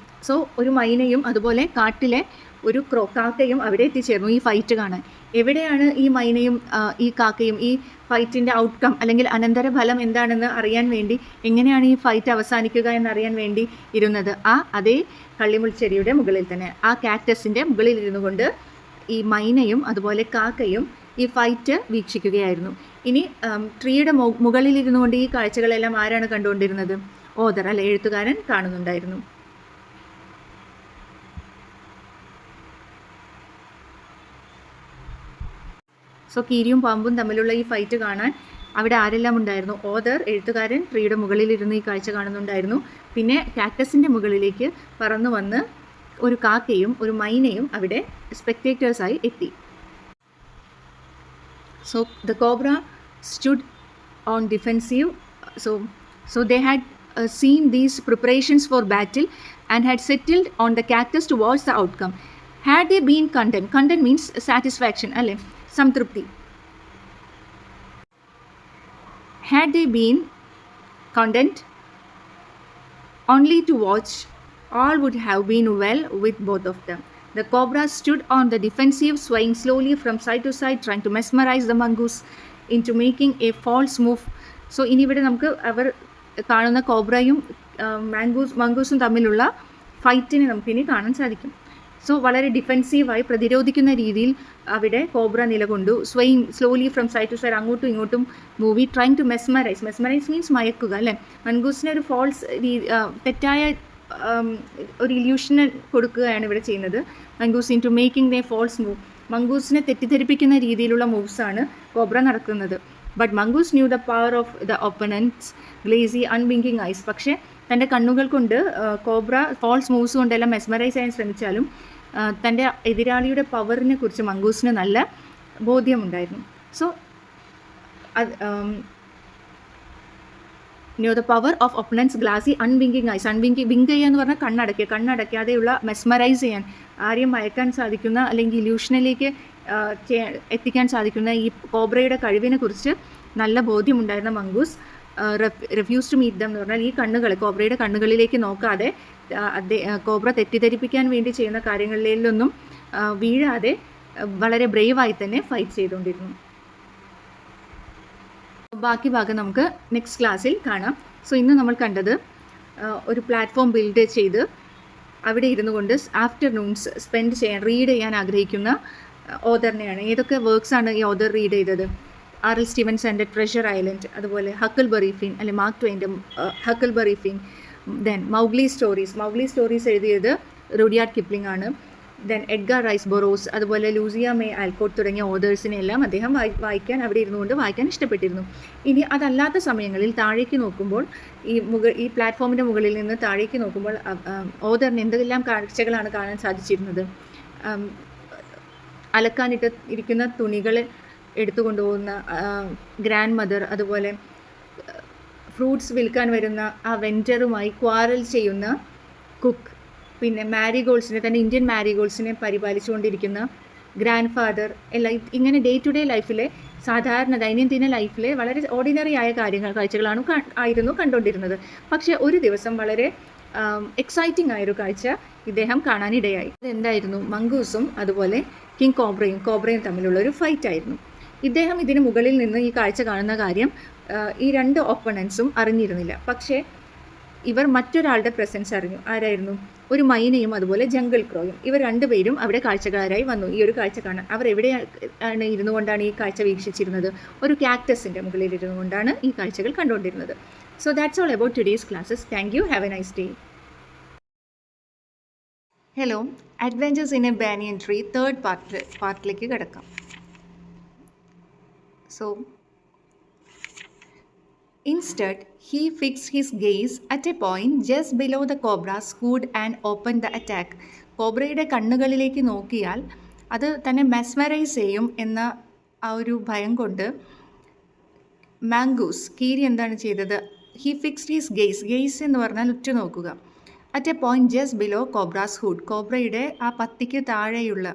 ഒരു മൈനയും അതുപോലെ കാട്ടിലെ ഒരു കാക്കയും അവിടെ എത്തിച്ചേർന്നു ഈ ഫൈറ്റ് കാണാൻ. എവിടെയാണ് ഈ മൈനയും ഈ കാക്കയും ഈ ഫൈറ്റിൻ്റെ ഔട്ട്കം അല്ലെങ്കിൽ അനന്തരഫലം എന്താണെന്ന് അറിയാൻ വേണ്ടി, എങ്ങനെയാണ് ഈ ഫൈറ്റ് അവസാനിക്കുക എന്നറിയാൻ വേണ്ടി ഇരുന്നത്? അതേ കള്ളിമുൾച്ചെടിയുടെ മുകളിൽ തന്നെ, ആ കാക്ടസിൻ്റെ മുകളിൽ ഇരുന്നു കൊണ്ട് ഈ മൈനയും അതുപോലെ കാക്കയും ഈ ഫൈറ്റ് വീക്ഷിക്കുകയായിരുന്നു. ഇനി ട്രീയുടെ മുകളിലിരുന്നു കൊണ്ട് ഈ കാഴ്ചകളെല്ലാം ആരാണ് കണ്ടുകൊണ്ടിരുന്നത്? ഓദർ അല്ലെ, എഴുത്തുകാരൻ കാണുന്നുണ്ടായിരുന്നു. കീരിയും പാമ്പും തമ്മിലുള്ള ഈ ഫൈറ്റ് കാണാൻ അവിടെ ആരെല്ലാം ഉണ്ടായിരുന്നു? ഓദർ, എഴുത്തുകാരൻ ട്രീയുടെ മുകളിലിരുന്ന് ഈ കാഴ്ച കാണുന്നുണ്ടായിരുന്നു. പിന്നെ കാക്ടസിൻ്റെ മുകളിലേക്ക് പറന്നു വന്ന് ഒരു കാക്കയും ഒരു മൈനയും അവിടെ സ്പെക്ടേറ്റേഴ്സായി എത്തി. The cobra stood on defensive. So they had seen these preparations for battle and had settled on the cactus to watch the outcome. Had they been content? Content means satisfaction, alle, samtrupti. Had they been content only to watch All would have been well with both of them. The cobra stood on the defensive, swaying slowly from side to side, trying to mesmerize the mongoose into making a false move. So ഇനി ഇവിടെ നമുക്ക് അവർ കാണുന്ന കോബ്രയും മംഗൂസും തമ്മിലുള്ള ഫൈറ്റിനെ നമുക്കിനി കാണാൻ സാധിക്കും. So വളരെ ഡിഫെൻസീവായി പ്രതിരോധിക്കുന്ന രീതിയിൽ അവിടെ കോബ്ര നിലകൊണ്ടു. Slowly from side to side, അങ്ങോട്ടും ഇങ്ങോട്ടും moving, trying to mesmerise means മയക്കുക അല്ലേ. മംഗൂസിന് ഒരു ഫോൾസ് തെറ്റായ ഒരു ഇല്യൂഷന് കൊടുക്കുകയാണ് ഇവിടെ ചെയ്യുന്നത്. Mongoose into making a false move, മംഗൂസിനെ തെറ്റിദ്ധരിപ്പിക്കുന്ന രീതിയിലുള്ള മൂവ്സാണ് കോബ്ര നടക്കുന്നത്. But mongoose knew the power of the opponent's glassy unblinking eyes. പക്ഷേ തൻ്റെ കണ്ണുകൾ കൊണ്ട് കോബ്ര ഫോൾസ് മൂവ്സ് കൊണ്ടെല്ലാം മെസ്മറൈസ് ചെയ്യാൻ ശ്രമിച്ചാലും തൻ്റെ എതിരാളിയുടെ പവറിനെ കുറിച്ച് മംഗൂസിന് നല്ല ബോധ്യമുണ്ടായിരുന്നു. So knew the power of opponent's glassy unblinking eyes. Blink ചെയ്യുക എന്ന് പറഞ്ഞാൽ കണ്ണടയ്ക്കാതെയുള്ള മെസ്മറൈസ് ചെയ്യാൻ, ആരെയും മയക്കാൻ സാധിക്കുന്ന അല്ലെങ്കിൽ ഇല്യൂഷനിലേക്ക് എത്തിക്കാൻ സാധിക്കുന്ന ഈ കോബ്രയുടെ കഴിവിനെ കുറിച്ച് നല്ല ബോധ്യമുണ്ടായിരുന്ന mongoose refuse to meet them എന്ന് പറഞ്ഞാൽ ഈ കോബ്രയുടെ കണ്ണുകളിലേക്ക് നോക്കാതെ കോബ്ര തെറ്റിദ്ധരിപ്പിക്കാൻ വേണ്ടി ചെയ്യുന്ന കാര്യങ്ങളിലൊന്നും വീഴാതെ വളരെ ബ്രേവായി തന്നെ ഫൈറ്റ് ചെയ്തുകൊണ്ടിരുന്നു. ബാക്കി ഭാഗം നമുക്ക് നെക്സ്റ്റ് ക്ലാസ്സിൽ കാണാം. സോ ഇന്ന് നമ്മൾ കണ്ടത് ഒരു പ്ലാറ്റ്ഫോം ബിൽഡ് ചെയ്ത് അവിടെ ഇരുന്നു കൊണ്ട് ആഫ്റ്റർനൂൺസ് റീഡ് ചെയ്യാൻ ആഗ്രഹിക്കുന്ന ഓതറിനെയാണ്. ഏതൊക്കെ വർക്ക്സാണ് ഈ ഓതർ റീഡ് ചെയ്തത്? R.L. സ്റ്റീവൻസൻ്റെ ട്രഷർ ഐലൻഡ്, അതുപോലെ ഹക്കിൾബറി ഫിൻ അല്ലെ മാർക്ക് ട്വെയിൻ്റെ Huckleberry Finn. Then Mowgli stories എഴുതിയത് റുഡിയാർഡ് കിപ്ലിംഗ് ആണ്. ദെൻ എഡ്ഗർ റൈസ് ബൊറോസ്, അതുപോലെ ലൂസിയ മേ ആൽക്കോട്ട് തുടങ്ങിയ ഓതേഴ്സിനെ എല്ലാം അദ്ദേഹം വായിക്കാൻ അവിടെ ഇരുന്നുകൊണ്ട് വായിക്കാൻ ഇഷ്ടപ്പെട്ടിരുന്നു. ഇനി അതല്ലാത്ത സമയങ്ങളിൽ താഴേക്ക് നോക്കുമ്പോൾ ഈ പ്ലാറ്റ്ഫോമിൻ്റെ മുകളിൽ നിന്ന് താഴേക്ക് നോക്കുമ്പോൾ ഓതറിന് എന്തെല്ലാം കാഴ്ചകളാണ് കാണാൻ സാധിച്ചിരുന്നത്? ഇരിക്കുന്ന തുണികൾ എടുത്തുകൊണ്ടുപോകുന്ന ഗ്രാൻഡ് മദർ, അതുപോലെ ഫ്രൂട്ട്സ് വിൽക്കാൻ വരുന്ന ആ വെൻഡറുമായി ക്വാറൽ ചെയ്യുന്ന കുക്ക്, പിന്നെ തൻ്റെ ഇന്ത്യൻ മാരിഗോൾഡ്സിനെ പരിപാലിച്ചുകൊണ്ടിരിക്കുന്ന ഗ്രാൻഡ് ഫാദർ എല്ലാം. ഇങ്ങനെ ഡേ ടു ഡേ ലൈഫിലെ സാധാരണ ദൈനംദിന ലൈഫിലെ വളരെ ഓർഡിനറി ആയ ആയിരുന്നു കണ്ടുകൊണ്ടിരുന്നത്. പക്ഷേ ഒരു ദിവസം വളരെ എക്സൈറ്റിംഗ് ആയൊരു കാഴ്ച ഇദ്ദേഹം കാണാനിടയായി. അതെന്തായിരുന്നു? മംഗൂസും അതുപോലെ കിങ് കോബ്രയും തമ്മിലുള്ളൊരു ഫൈറ്റായിരുന്നു. ഇദ്ദേഹം ഇതിന് മുകളിൽ നിന്ന് ഈ കാഴ്ച കാണുന്ന കാര്യം ഈ രണ്ട് ഓപ്പണൻസും അറിഞ്ഞിരുന്നില്ല. പക്ഷേ ഇവർ മറ്റൊരാളുടെ പ്രസൻസ് അറിഞ്ഞു. ആരായിരുന്നു? ഒരു മൈനയും അതുപോലെ ജംഗിൾ ക്രോയും. ഇവർ രണ്ടുപേരും അവിടെ കാഴ്ചക്കാരായി വന്നു ഈ ഒരു കാഴ്ച കാണാൻ. അവർ എവിടെയാണ് ഇരുന്നു കൊണ്ടാണ് ഈ കാഴ്ച വീക്ഷിച്ചിരുന്നത്? ഒരു കാക്ടസിൻ്റെ മുകളിൽ ഇരുന്നു കൊണ്ടാണ് ഈ കാഴ്ചകൾ കണ്ടുകൊണ്ടിരുന്നത്. So that's all about today's classes. Thank you. Have a nice day. Hello, adventures in a banyan tree third പാർട്ടിലേക്ക് കിടക്കാം. So, instead, he fixed his gaze at a point just below the cobra's hood and opened the attack. കോബ്രയുടെ കണ്ണുകളിലേക്ക് നോക്കിയാൽ അത് തന്നെ mesmerise ചെയ്യും എന്ന ആ ഒരു ഭയം കൊണ്ട് കീരി എന്താണ് ചെയ്തത്? ഹി ഫിക്സ്ഡ് ഹിസ് ഗെയ്സ് എന്ന് പറഞ്ഞാൽ ഉറ്റുനോക്കുക. At a point just below cobra's hood, കോബ്രയുടെ ആ പത്തിക്ക് താഴെയുള്ള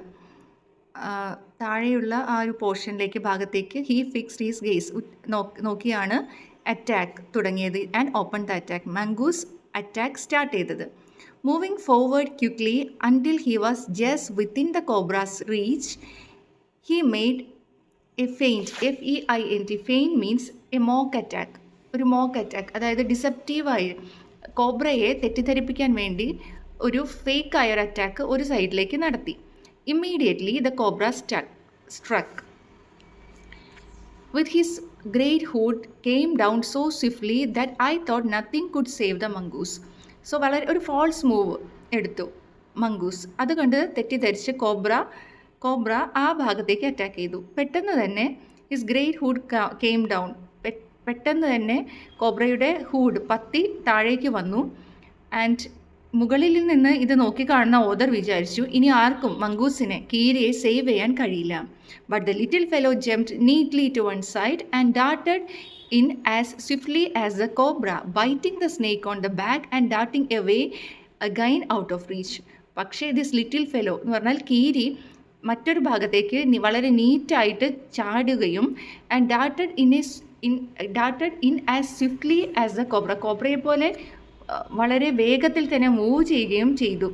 ആ ഒരു ഭാഗത്തേക്ക് ഹീ ഫിക്സ്ഡ് ഹീസ് ഗെയ്സ് നോക്കിയാണ് അറ്റാക്ക് തുടങ്ങിയത്. And open the attack, mongoose attack start ചെയ്തത്. Moving forward quickly until he was just within the cobra's reach, he made a feint. FEINT. Feint means a mock attack. ഒരു mock attack, അതായത് ഡിസെപ്റ്റീവായി കോബ്രയെ തെറ്റിദ്ധരിപ്പിക്കാൻ വേണ്ടി ഒരു ഫേക്കായ ഒരു attack ഒരു സൈഡിലേക്ക് നടത്തി. Immediately, the cobra struck. With his great hood came down so swiftly that I thought nothing could save the mongoose. So, വളരെ ഒരു ഫോൾസ് മൂവ് എടുത്തു മംഗൂസ്. അത് കണ്ട് തെറ്റിദ്ധരിച്ച് കോബ്ര ആ ഭാഗത്തേക്ക് അറ്റാക്ക് ചെയ്തു. പെട്ടെന്ന് തന്നെ his great hood came down. പെട്ടെന്ന് തന്നെ കോബ്രയുടെ പത്തി താഴേക്ക് വന്നു. ആൻഡ് മുകളിൽ നിന്ന് ഇത് നോക്കിക്കാണുന്ന ഓതർ വിചാരിച്ചു ഇനി ആർക്കും കീരിയെ സേവ് ചെയ്യാൻ കഴിയില്ല. But the little fellow jumped neatly to one side and darted in as swiftly as the cobra, biting the snake on the back and darting away again out of reach. പക്ഷേ this little fellow എന്ന് പറഞ്ഞാൽ കീരി മറ്റൊരു ഭാഗത്തേക്ക് വളരെ നീറ്റായിട്ട് ചാടുകയും and darted in as swiftly as the കോബ്രയെ പോലെ വളരെ വേഗത്തിൽ തന്നെ മൂവ് ചെയ്യുകയും ചെയ്തു.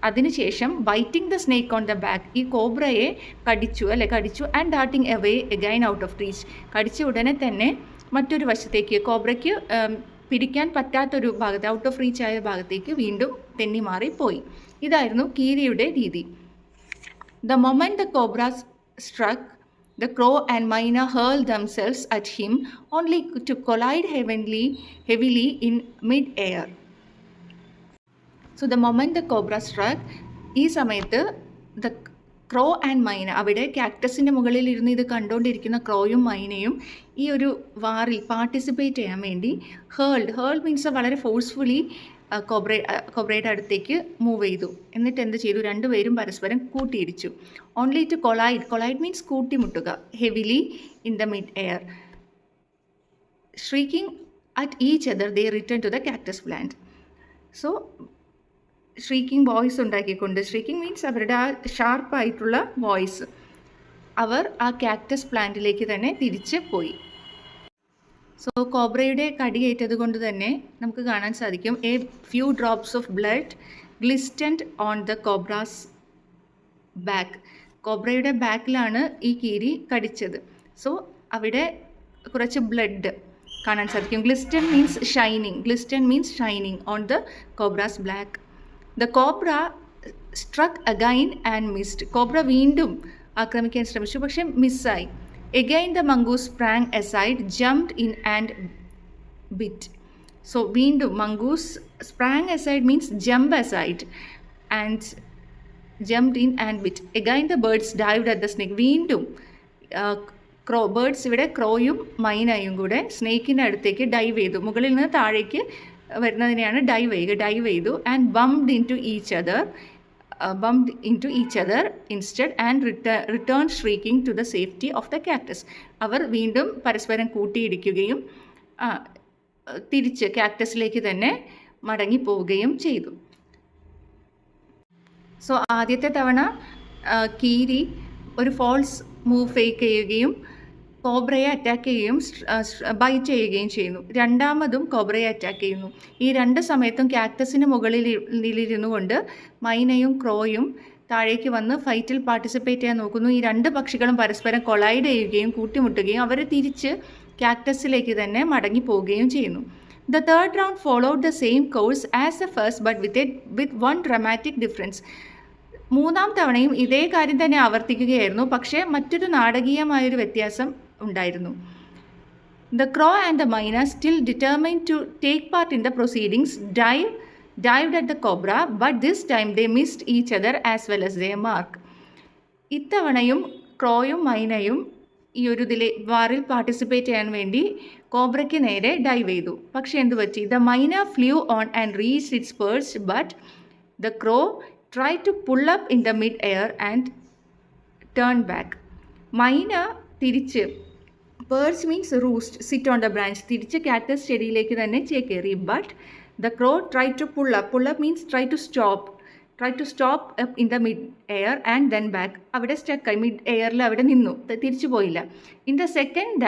അതിനുശേഷം biting the snake on the back, ഈ കോബ്രയെ കടിച്ചു and darting away again out of reach, കടിച്ച ഉടനെ തന്നെ മറ്റൊരു വശത്തേക്ക്, കോബ്രയ്ക്ക് പിടിക്കാൻ പറ്റാത്തൊരു ഭാഗത്ത്, ഔട്ട് ഓഫ് റീച്ച് ആയ ഭാഗത്തേക്ക് വീണ്ടും തെന്നി മാറിപ്പോയി. ഇതായിരുന്നു കീരിയുടെ രീതി. The moment the cobra സ്ട്രക്ക്, the crow and myna hurled themselves at him only to collide heavily in mid-air. So the moment the cobra struck, ഈ സമയത്ത് the crow and myna, അവിടെ കാക്ടസിൻ്റെ മുകളിൽ ഇരുന്ന് ഇത് കണ്ടുകൊണ്ടിരിക്കുന്ന ക്രോയും മൈനയും ഈ ഒരു വാറിൽ പാർട്ടിസിപ്പേറ്റ് ചെയ്യാൻ വേണ്ടി ഹേൾഡ് മീൻസ് വളരെ ഫോഴ്സ്ഫുള്ളി കോബ്രയുടെ അടുത്തേക്ക് മൂവ് ചെയ്തു. എന്നിട്ട് എന്ത് ചെയ്തു? രണ്ടുപേരും പരസ്പരം കൂട്ടിയിടിച്ചു. ഓൺലി ടു കൊളൈഡ് മീൻസ് കൂട്ടിമുട്ടുക. Heavily in the mid air. Shrieking at each other they return to the cactus plant. So shrieking voice ഉണ്ടാക്കിക്കൊണ്ട്, ഷ്രീക്കിംഗ് മീൻസ് അവരുടെ ആ ഷാർപ്പായിട്ടുള്ള വോയിസ്, അവർ ആ കാക്ടസ് പ്ലാന്റിലേക്ക് തന്നെ തിരിച്ച് പോയി. സോ കോബ്രയുടെ കടിയേറ്റത് കൊണ്ട് തന്നെ നമുക്ക് കാണാൻ സാധിക്കും, a few drops of blood glistened on the cobra's back. കോബ്രയുടെ ബാക്കിലാണ് ഈ കീരി കടിച്ചത്. സോ അവിടെ കുറച്ച് ബ്ലഡ് കാണാൻ സാധിക്കും. Glisten means shining on the cobra's back. The cobra struck again and missed. Cobra വീണ്ടും ആക്രമിക്കാൻ ശ്രമിച്ചു, പക്ഷെ മിസ്സായി. Again the mongoose sprang aside, jumped in and bit. So വീണ്ടും mongoose sprang aside means jump aside and jumped in and bit. Again the birds dived at the snake. വീണ്ടും birds, ഇവിടെ ക്രോയും മൈനയും കൂടെ സ്നേക്കിൻ്റെ അടുത്തേക്ക് ഡൈവ് ചെയ്തു. മുകളിൽ നിന്ന് താഴേക്ക് വരുന്നതിനെയാണ് ഡൈവ് ചെയ്തു. And bumped into each other instead and returned shrieking to the safety of the cactus. അവർ വീണ്ടും പരസ്പരം കൂട്ടിയിടിക്കുകയും തിരിച്ച് കാക്ടസിലേക്ക് തന്നെ മടങ്ങിപ്പോവുകയും ചെയ്തു. സോ ആദ്യത്തെ തവണ കീരി ഒരു ഫോൾസ് മൂവ് ഫേക്ക് ചെയ്യുകയും കോബ്രയെ അറ്റാക്ക് ചെയ്യുകയും ബൈറ്റ് ചെയ്യുകയും ചെയ്യുന്നു. രണ്ടാമതും കോബ്രയെ അറ്റാക്ക് ചെയ്യുന്നു. ഈ രണ്ട് സമയത്തും കാക്ടസിന് മുകളിലിരുന്നു കൊണ്ട് മൈനയും ക്രോയും താഴേക്ക് വന്ന് ഫൈറ്റിൽ പാർട്ടിസിപ്പേറ്റ് ചെയ്യാൻ നോക്കുന്നു. ഈ രണ്ട് പക്ഷികളും പരസ്പരം കൊളൈഡ് ചെയ്യുകയും കൂട്ടിമുട്ടുകയും അവർ തിരിച്ച് കാക്ടസിലേക്ക് തന്നെ മടങ്ങി പോവുകയും ചെയ്യുന്നു. The third round followed the same course as the first but with one dramatic difference. മൂന്നാം തവണയും ഇതേ കാര്യം തന്നെ ആവർത്തിക്കുകയായിരുന്നു, പക്ഷേ മറ്റൊരു നാടകീയമായൊരു വ്യത്യാസം ഉണ്ടായിരുന്നു. The crow and the myna, still determined to take part in the proceedings, dived at the cobra, but this time they missed each other as well as their mark. ഇത്തവണയും ക്രോയും മൈനയും ഈ ഒരു വാറിൽ പാർട്ടിസിപ്പേറ്റ് ചെയ്യാൻ വേണ്ടി കോബ്രയ്ക്ക് നേരെ ഡൈവ് ചെയ്തു. പക്ഷേ എന്ത് പറ്റി? The myna flew on and reached its perch, but the crow tried to pull up in the mid-air and turned back. മൈന തിരിച്ച്, perch means roost, sit on the branch, തിരിച്ച് കാക്ടസ് ചെടിയിലേക്ക് തന്നെ ചേക്കേറി. But the crow try to pull up means try to stop up in the mid air and then back. അവിടെ സ്റ്റക്കായി, mid എയറിൽ അവിടെ നിന്നു, തിരിച്ചു പോയില്ല. In the second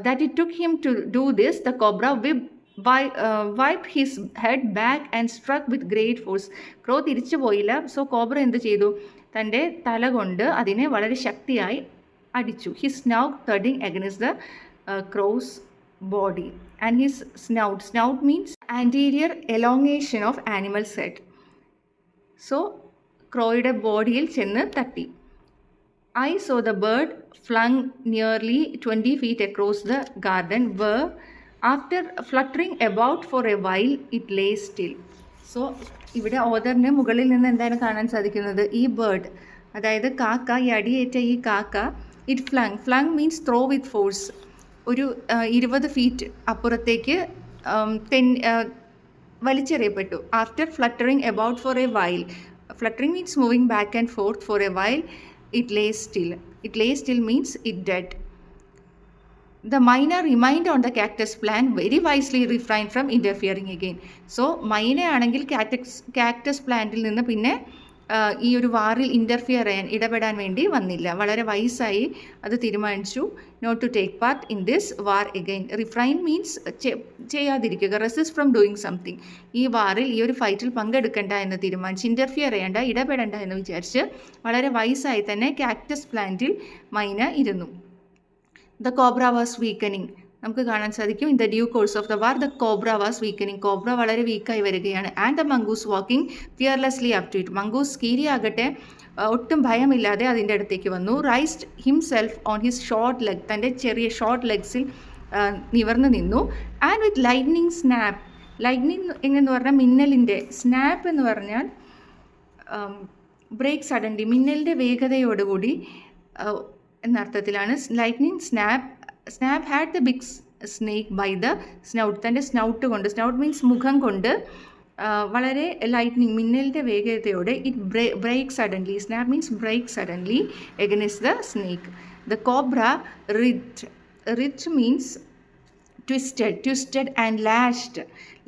that it took him to do this, the cobra wiped his head back and struck with great force. ക്രോ തിരിച്ചു പോയില്ല. So cobra എന്ത് ചെയ്തു? തൻ്റെ തല കൊണ്ട് അതിനെ വളരെ ശക്തിയായി അടിച്ചു. His snout thudding against the crow's body and his snout means anterior elongation of animal's head. So ക്രോയുടെ ബോഡിയിൽ ചെന്ന് തട്ടി. I saw the bird flung nearly 20 feet across the garden, where after fluttering about for a while it lay still. So ഇവിടെ ഓതറിന് മുകളിൽ നിന്ന് എന്താണ് കാണാൻ സാധിക്കുന്നത്? ഈ ബേർഡ്, അതായത് കാക്ക, ഈ അടിയേറ്റ ഈ കാക്ക, it flung means throw with force, ഒരു 20 ഫീറ്റ് അപ്പുറത്തേക്ക് വലിച്ചെറിയപ്പെട്ടു. After fluttering about for a while, fluttering means moving back and forth for a while, it lay still means it dead. The myna remained on the cactus plant, very wisely refrained from interfering again. So myna ആണെങ്കിൽ cactus പ്ലാന്റിൽ നിന്ന് പിന്നെ ഈ ഒരു വാറിൽ interfere ചെയ്യാൻ ഇടപെടാൻ വേണ്ടി വന്നില്ല. വളരെ വയസ്സായി അത് തീരുമാനിച്ചു not to take part in this war again. Refrain means ചെയ്യാതിരിക്കുക, റെസിസ്റ്റ് ഫ്രം ഡൂയിങ് സംതിങ്. ഈ വാറിൽ ഈ ഒരു ഫൈറ്റിൽ പങ്കെടുക്കേണ്ട എന്ന് തീരുമാനിച്ച്, ഇൻ്റർഫിയർ ചെയ്യേണ്ട, ഇടപെടേണ്ട എന്ന് വിചാരിച്ച് വളരെ വയസ്സായി തന്നെ കാക്ടസ് പ്ലാന്റിൽ മൈന ഇരുന്നു. The cobra was weakening. നമുക്ക് കാണാൻ സാധിക്കും in the due course of the war the cobra was weakening. Cobra വളരെ വീക്കായി വരികയാണ്. And the mongoose walking fearlessly up to it. Mongoose കീരി ആകട്ടെ ഒട്ടും ഭയമില്ലാതെ അതിൻ്റെ അടുത്തേക്ക് വന്നു. Raised himself on his short leg. തൻ്റെ ചെറിയ ഷോർട്ട് ലെഗ്സിൽ നിവർന്നു നിന്നു. And with lightning snap. Lightning എന്ന് പറഞ്ഞാൽ മിന്നലിൻ്റെ, സ്നാപ്പ് എന്ന് പറഞ്ഞാൽ ബ്രേക്ക് സഡൻലി, മിന്നലിൻ്റെ വേഗതയോടുകൂടി എന്നർത്ഥത്തിലാണ്. Lightning snap had the big snake by the snout. തൻ്റെ സ്നൗട്ട് കൊണ്ട്, സ്നൗട്ട് മീൻസ് മുഖം കൊണ്ട് വളരെ ലൈറ്റ്നിങ് മിന്നലിൻ്റെ വേഗതയോടെ it break suddenly. Snap means break suddenly against the snake. The cobra writhed means twisted and lashed.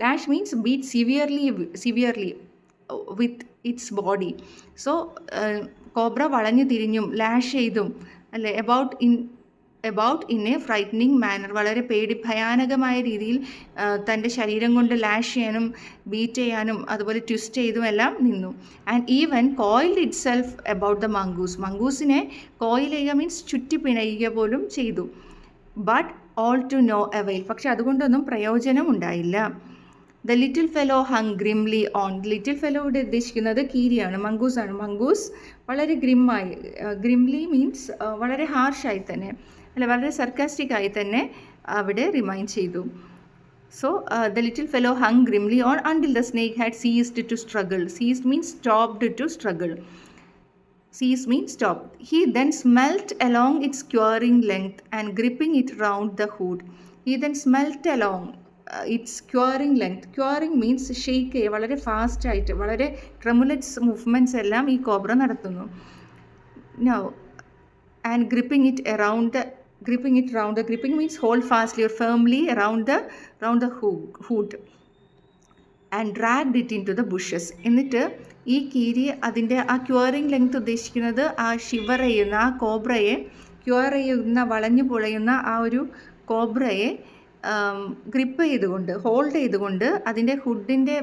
Lash means beat severely with its body. So cobra വളഞ്ഞു തിരിഞ്ഞും lash ചെയ്തും അല്ലേ, about in a frightening manner, വളരെ ഭയാനകമായ രീതിയിൽ തൻ്റെ ശരീരം കൊണ്ട് ലാഷ് ചെയ്യാനും ബീറ്റ് ചെയ്യാനും അതുപോലെ ട്വിസ്റ്റ് ചെയ്തും എല്ലാം നിന്നു. And even coiled itself about the mongoose. മംഗൂസിനെ കോയിൽ ചെയ്യുക മീൻസ് ചുറ്റി പിണയുക പോലും ചെയ്തു. But all to no avail. പക്ഷെ അതുകൊണ്ടൊന്നും പ്രയോജനം ഉണ്ടായില്ല. The little fellow hung grimly on. Little fellow ഇവിടെ ഉദ്ദേശിക്കുന്നത് കീരിയാണ്, മംഗൂസാണ്. മംഗൂസ് വളരെ ഗ്രിമ്മായി, ഗ്രിംലി മീൻസ് വളരെ ഹാർഷായി തന്നെ അല്ല, വളരെ സർക്കാസ്റ്റിക് ആയി തന്നെ അവിടെ റിമൈൻഡ് ചെയ്തു. So the little fellow hung grimly on until the snake had ceased to struggle. Ceased means stopped to struggle. Seize means stop. He then smelt along its curing length and gripping it round the hood. He then smelt along its curing length. Curing means shake, വളരെ fast ആയിട്ട് വളരെ ട്രെമുലസ് movements എല്ലാം ഈ cobra നടത്തുന്നു. Now and gripping it round the gripping means hold fastly or firmly around the hood and dragged it into the bushes. എന്നിട്ട് ഈ കീരി അതിൻ്റെ ആ ക്യൂറിങ് ലെങ്ത് ഉദ്ദേശിക്കുന്നത് ആ ഷിവർ ചെയ്യുന്ന ആ കോബ്രയെ, ക്യൂർ ചെയ്യുന്ന വളഞ്ഞു പൊളയുന്ന ആ ഒരു കോബ്രയെ ഗ്രിപ്പ് ചെയ്തുകൊണ്ട്, ഹോൾഡ് ചെയ്തുകൊണ്ട് അതിൻ്റെ ഹുഡിൻ്റെ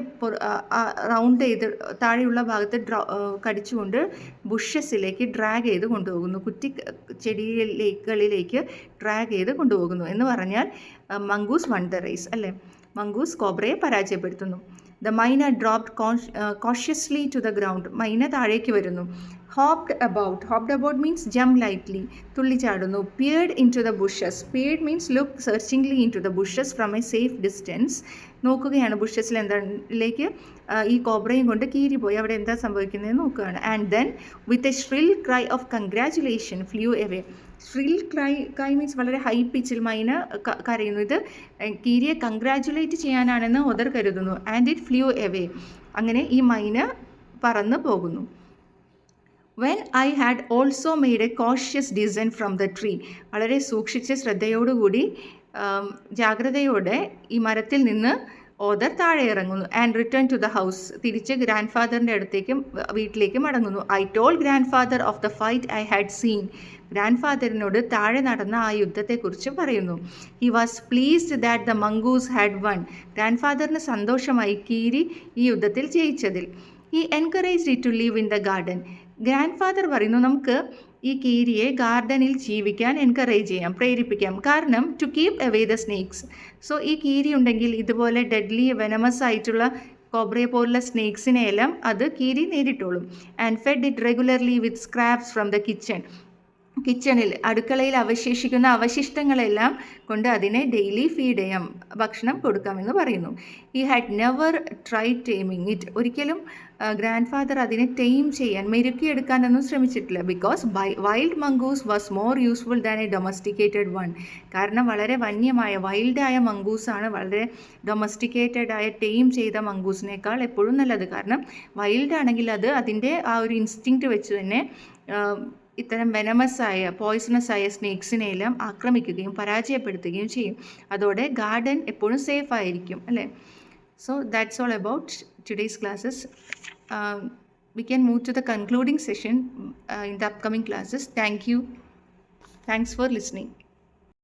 റൗണ്ട് ചെയ്ത് താഴെയുള്ള ഭാഗത്ത് കടിച്ചുകൊണ്ട് ബുഷസിലേക്ക് ഡ്രാഗ് ചെയ്ത് കൊണ്ടുപോകുന്നു, കുറ്റി ചെടികളിലേക്ക് ഡ്രാഗ് ചെയ്ത് കൊണ്ടുപോകുന്നു. എന്ന് പറഞ്ഞാൽ മംഗൂസ് വൺ ദ റേസ് അല്ലേ, മംഗൂസ് കോബ്രയെ പരാജയപ്പെടുത്തുന്നു. The myna dropped cautiously to the ground. മൈന താഴേക്ക് വരുന്നു. Hopped about means jump lightly, തുള്ളിച്ചാടുന്നു. Peered into the bushes. Peered means look searchingly into the bushes from a safe distance. നോക്കുകയാണ് ബുഷസിൽ എന്തായിലേക്ക് ഈ കോബ്രയും കൊണ്ട് കീരി പോയി അവിടെ എന്താ സംഭവിക്കുന്നതെന്ന് നോക്കുകയാണ്. And then with a shrill cry of congratulation flew away. Shrill cry means വളരെ ഹൈ പിച്ചിൽ മൈന കരയുന്നു. ഇത് കീരിയെ കൺഗ്രാറ്റുലേറ്റ് ചെയ്യാനാണെന്ന് ഓദർ കരുതുന്നു. And it flew away. അങ്ങനെ ഈ മൈന പറന്ന് പോകുന്നു. When I had also made a cautious descent from the tree. വളരെ സൂക്ഷിച്ച് ശ്രദ്ധയോടുകൂടി ജാഗ്രതയോടെ ഈ മരത്തിൽ നിന്ന് ഓദർ താഴെ ഇറങ്ങുന്നു. And return to the house. തിരിച്ച് ഗ്രാൻഡ് ഫാദറിൻ്റെ അടുത്തേക്കും വീട്ടിലേക്ക് മടങ്ങുന്നു. I told grandfather of the fight I had seen. ഗ്രാൻഡ് ഫാദറിനോട് താഴെ നടന്ന ആ യുദ്ധത്തെക്കുറിച്ച് പറയുന്നു. He was pleased that the mongoose had won. ഗ്രാൻഡ് ഫാദറിന് സന്തോഷമായി കീരി ഈ യുദ്ധത്തിൽ ജയിച്ചതിൽ. He encouraged it to live in the garden. Grandfather പറയുന്നു നമുക്ക് ഈ കീരിയെ ഗാർഡനിൽ ജീവിക്കാൻ എൻകറേജ് ചെയ്യാം, പ്രേരിപ്പിക്കാം. കാരണം to keep away the snakes. So ഈ കീരി ഉണ്ടെങ്കിൽ ഇതുപോലെ ഡെഡ്ലി വെനമസ് ആയിട്ടുള്ള കോബ്രയെ പോലുള്ള സ്നേക്സിനെയെല്ലാം അത് കീരി നേരിട്ടോളും. And fed it regularly with scraps from the കിച്ചണിൽ അടുക്കളയിൽ അവശേഷിക്കുന്ന അവശിഷ്ടങ്ങളെല്ലാം കൊണ്ട് അതിനെ ഡെയിലി ഫീഡ് ചെയ്യാം, ഭക്ഷണം കൊടുക്കാമെന്ന് പറയുന്നു. He had never try taming it. ഒരിക്കലും ഗ്രാൻഡ് ഫാദർ അതിനെ ടൈം ചെയ്യാൻ, മെരുക്കിയെടുക്കാനൊന്നും ശ്രമിച്ചിട്ടില്ല. Because wild mongoose was more useful than a domesticated one. കാരണം വളരെ വന്യമായ വൈൽഡായ മംഗൂസാണ് വളരെ ഡൊമസ്റ്റിക്കേറ്റഡ് ആയ ടൈം ചെയ്ത മംഗൂസിനേക്കാൾ എപ്പോഴും നല്ലത്. കാരണം വൈൽഡ് ആണെങ്കിൽ അത് അതിൻ്റെ ആ ഒരു ഇൻസ്റ്റിങ്ക്റ്റ് വെച്ച് തന്നെ ഇത്തരം വെനമസായ പോയ്സണസ് ആയ സ്നേക്സിനെയെല്ലാം ആക്രമിക്കുകയും പരാജയപ്പെടുത്തുകയും ചെയ്യും. അതോടെ ഗാർഡൻ എപ്പോഴും സേഫ് ആയിരിക്കും അല്ലേ. So that's all about today's classes. we can move to the concluding session in the upcoming classes. Thank you. Thanks for listening.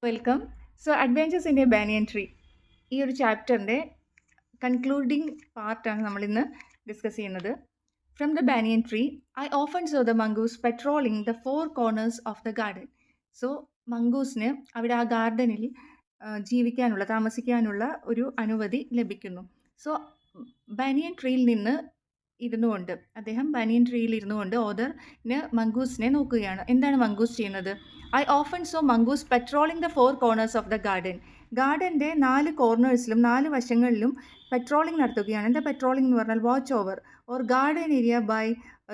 Welcome. So adventures in a banyan tree, ഈ ഒരു ചാപ്റ്ററിൻ്റെ concluding പാർട്ടാണ് നമ്മളിന്ന് discuss ചെയ്യുന്നത്. From the banyan tree I often saw the mongoose patrolling the 4 corners of the garden. So മംഗൂസിന് അവിടെ ആ ഗാർഡനിൽ ജീവിക്കാനുള്ള, താമസിക്കാനുള്ള ഒരു അനുമതി ലഭിക്കുന്നു. സോ ബാനിയൻ ട്രീയിൽ നിന്ന് ഇരുന്നുകൊണ്ട്, അദ്ദേഹം ബാനിയൻ ട്രീയിൽ ഇരുന്നുകൊണ്ട് ഓദറിന് മംഗൂസിനെ നോക്കുകയാണ്. എന്താണ് മംഗൂസ് ചെയ്യുന്നത്? I often saw mongoose patrolling the 4 corners of the garden. ഗാർഡൻ്റെ 4 കോർണേഴ്സിലും 4 വശങ്ങളിലും പെട്രോളിംഗ് നടത്തുകയാണ്. എന്താ പെട്രോളിംഗ് എന്ന് പറഞ്ഞാൽ watch over or garden area by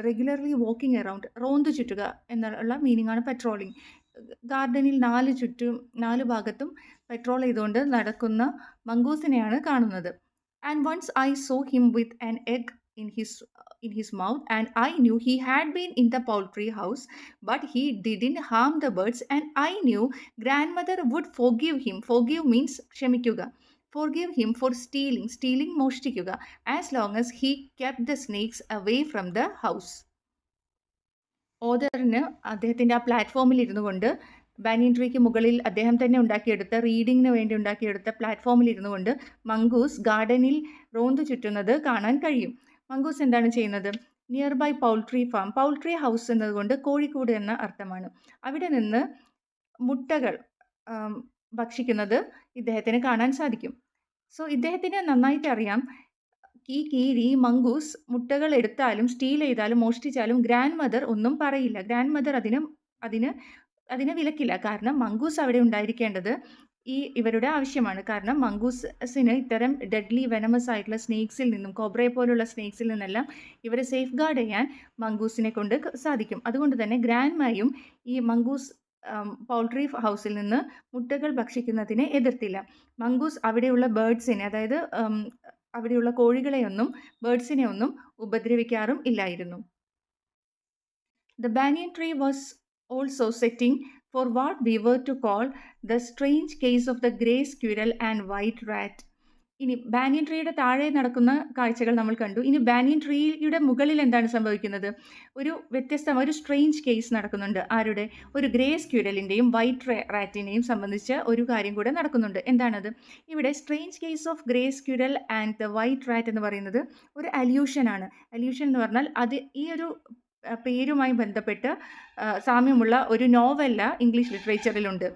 regularly walking around, റോന്ത് ചുറ്റുക എന്നുള്ള മീനിങ് ആണ് പെട്രോളിംഗ്. ഗാർഡനിൽ 4 ഭാഗത്തും പെട്രോൾ ചെയ്തുകൊണ്ട് നടക്കുന്ന മംഗൂസിനെയാണ് കാണുന്നത്. And once I saw him with an egg in his mouth, and I knew he had been in the poultry house, but he didn't harm the birds, and I knew grandmother would forgive him. Forgive means ക്ഷമിക്കുക. Forgive him for stealing മോഷ്ടിക്കുക, as long as he kept the snakes away from the house. ഓദറിന് അദ്ദേഹത്തിൻ്റെ ആ പ്ലാറ്റ്ഫോമിൽ ഇരുന്നു കൊണ്ട്, banyan ട്രീക്ക് മുകളിൽ അദ്ദേഹം തന്നെ ഉണ്ടാക്കിയെടുത്ത, റീഡിങ്ങിന് വേണ്ടി ഉണ്ടാക്കിയെടുത്ത പ്ലാറ്റ്ഫോമിൽ ഇരുന്നു കൊണ്ട് മംഗൂസ് ഗാർഡനിൽ റോന്ത് ചുറ്റുന്നത് കാണാൻ കഴിയും. മംഗൂസ് എന്താണ് ചെയ്യുന്നത്? Nearby poultry farm, poultry house എന്നതുകൊണ്ട് കോഴിക്കൂട് എന്ന അർത്ഥമാണ്. അവിടെ നിന്ന് മുട്ടകൾ ഭക്ഷിക്കുന്നത് ഇദ്ദേഹത്തിന് കാണാൻ സാധിക്കും. സോ ഇദ്ദേഹത്തിന് നന്നായിട്ട് അറിയാം, ഈ കീഴി മംഗൂസ് മുട്ടകൾ എടുത്താലും സ്റ്റീൽ ചെയ്താലും മോഷ്ടിച്ചാലും ഗ്രാൻഡ് മദർ ഒന്നും പറയില്ല. ഗ്രാൻഡ് മദർ അതിനെ വിലക്കില്ല. കാരണം മംഗൂസ് അവിടെ ഉണ്ടായിരിക്കേണ്ടത് ഇവരുടെ ആവശ്യമാണ്. കാരണം മംഗൂസിന് ഇത്തരം ഡെഡ്ലി വെനമസ് ആയിട്ടുള്ള സ്നേക്സിൽ നിന്നും, കോബ്രയെ പോലുള്ള സ്നേക്സിൽ നിന്നെല്ലാം ഇവരെ സേഫ് ഗാർഡ് ചെയ്യാൻ മംഗൂസിനെ കൊണ്ട് സാധിക്കും. അതുകൊണ്ട് തന്നെ ഗ്രാൻഡ്മായും ഈ മംഗൂസ് പൗൾട്രി ഹൗസിൽ നിന്ന് മുട്ടകൾ ഭക്ഷിക്കുന്നതിനെ എതിർത്തില്ല. മംഗൂസ് അവിടെയുള്ള ബേർഡ്സിനെ, അതായത് അവിടെയുള്ള കോഴികളെയൊന്നും ബേർഡ്സിനെ ഒന്നും ഉപദ്രവിക്കാറും ഇല്ലായിരുന്നു. The banyan tree was also setting for what we were to call the strange case of the grey squirrel and white rat. ഇനി ബാനിയൻ ട്രീയുടെ താഴെ നടക്കുന്ന കാഴ്ചകൾ നമ്മൾ കണ്ടു. ഇനി ബാനിയൻ ട്രീയുടെ മുകളിൽ എന്താണ് സംഭവിക്കുന്നത്? ഒരു ഒരു സ്ട്രേഞ്ച് കേസ് നടക്കുന്നുണ്ട്. ആരുടെ? ഒരു ഗ്രേ സ്ക്യൂരലിൻ്റെയും വൈറ്റ് റാറ്റിനെയും സംബന്ധിച്ച ഒരു കാര്യം കൂടെ നടക്കുന്നുണ്ട്. എന്താണത്? ഇവിടെ strange case of grey squirrel and the white rat എന്ന് പറയുന്നത് ഒരു അല്യൂഷനാണ്. അല്യൂഷൻ എന്ന് പറഞ്ഞാൽ അത് ഈ ഒരു പേരുമായി ബന്ധപ്പെട്ട് സാമ്യമുള്ള ഒരു നോവല്ല ഇംഗ്ലീഷ് ലിറ്ററേച്ചറിലുണ്ട്.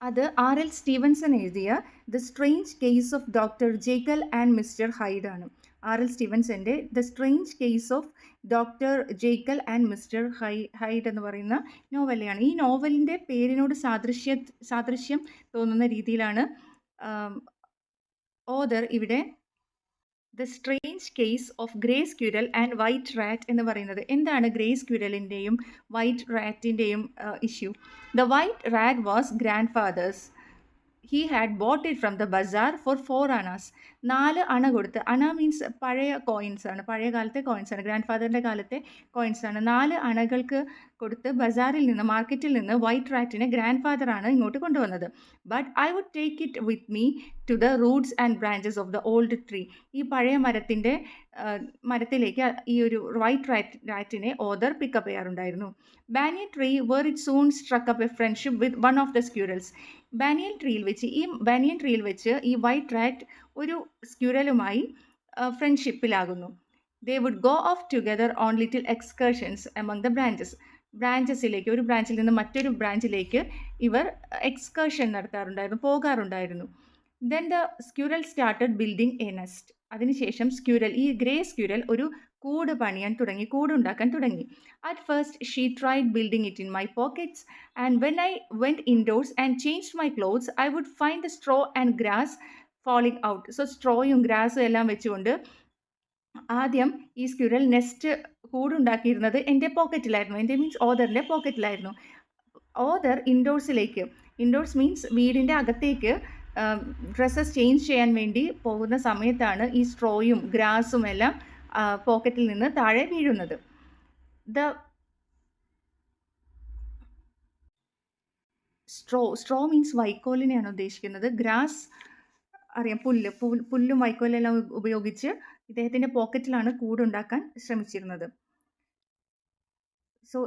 അത് R.L. സ്റ്റീവൻസൺ എഴുതിയ the strange case of doctor Jekyll and mister Hyde ആണ്. R.L. സ്റ്റീവൻസൻ്റെ the strange case of doctor Jekyll and mister Hyde എന്ന് പറയുന്ന നോവലയാണ്. ഈ നോവലിൻ്റെ പേരിനോട് സാദൃശ്യം തോന്നുന്ന രീതിയിലാണ് ഓദർ ഇവിടെ the strange case of grey squirrel and white rat എന്ന് പറയുന്നത്. എന്താണ് ഗ്രേ സ്ക്യൂരലിൻ്റെയും വൈറ്റ് റാറ്റിൻ്റെയും issue? The white rat was grandfather's. He had bought it from the bazaar for 4 annas. 4 അണ കൊടുത്ത്, അണ മീൻസ് പഴയ കോയിൻസ് ആണ്, പഴയ കാലത്തെ കോയിൻസ് ആണ്, ഗ്രാൻഡ് ഫാദറിൻ്റെ കാലത്തെ കോയിൻസ് ആണ്. 4 അണകൾക്ക് കൊടുത്ത് ബസാറിൽ നിന്ന്, മാർക്കറ്റിൽ നിന്ന് വൈറ്റ് റാറ്റിനെ ഗ്രാൻഡ് ഫാദറാണ് ഇങ്ങോട്ട് കൊണ്ടുവന്നത്. But I would take it with me to the roots and branches of the old tree. ഈ പഴയ മരത്തിലേക്ക് ഈ ഒരു വൈറ്റ് റാറ്റിനെ ഓദർ പിക്കപ്പ് ചെയ്യാറുണ്ടായിരുന്നു. Banyan tree where it soon struck up a friendship with one of the squirrels. Banyan ട്രീയിൽ വെച്ച് ഈ വൈറ്റ് റാറ്റ് ഒരു സ്ക്യൂരലുമായി ഫ്രണ്ട്ഷിപ്പിലാകുന്നു. They would go off together on little excursions among the ബ്രാഞ്ചസിലേക്ക്, ഒരു ബ്രാഞ്ചിൽ നിന്ന് മറ്റൊരു ബ്രാഞ്ചിലേക്ക് ഇവർ എക്സ്കർഷൻ പോകാറുണ്ടായിരുന്നു. Then the squirrel started building a nest. അതിനുശേഷം ഈ ഗ്രേ സ്ക്യൂരൽ ഒരു കൂടുണ്ടാക്കാൻ തുടങ്ങി. At first she tried building it in my pockets, and when I went indoors and changed my clothes, I would find the straw and grass falling out. So സ്ട്രോയും ഗ്രാസും എല്ലാം വെച്ചുകൊണ്ട് ആദ്യം ഈ squirrel കൂടുണ്ടാക്കിയിരുന്നത് എൻ്റെ പോക്കറ്റിലായിരുന്നു. എൻ്റെ means ഓദറിൻ്റെ പോക്കറ്റിലായിരുന്നു. Author endorse means വീടിൻ്റെ അകത്തേക്ക് dresses change ചെയ്യാൻ വേണ്ടി പോകുന്ന സമയത്താണ് ഈ സ്ട്രോയും ഗ്രാസും എല്ലാം പോക്കറ്റിൽ നിന്ന് താഴെ വീഴുന്നത്. സ്ട്രോ മീൻസ് വൈക്കോലിനെയാണ് ഉദ്ദേശിക്കുന്നത്. ഗ്രാസ് അറിയാം, പുല്ലും വൈക്കോലെല്ലാം ഉപയോഗിച്ച് ഇദ്ദേഹത്തിൻ്റെ പോക്കറ്റിലാണ് കൂടുണ്ടാക്കാൻ ശ്രമിച്ചിരുന്നത്. So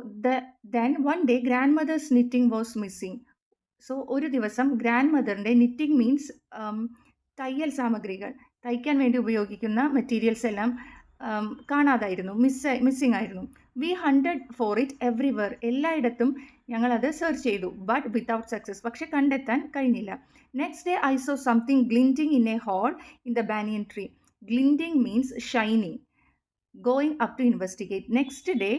then one day grandmother's knitting was missing. So ഒരു ദിവസം ഗ്രാൻഡ് മദറിൻ്റെ നിറ്റിംഗ് മീൻസ് തയ്യൽ സാമഗ്രികൾ തയ്ക്കാൻ വേണ്ടി ഉപയോഗിക്കുന്ന മെറ്റീരിയൽസ് എല്ലാം കാണാതായിരുന്നു, മിസ്സിംഗ് ആയിരുന്നു. V haunted for it everywhere, എല്ലായിടത്തും ഞങ്ങളത് സെർച്ച് ചെയ്തു. ബട്ട് വിത്തൗട്ട് സക്സസ്, പക്ഷെ കണ്ടെത്താൻ കഴിഞ്ഞില്ല. Next day I saw something glinting in a hole in the banyan tree. Glinting means shining. Going up to investigate. Next day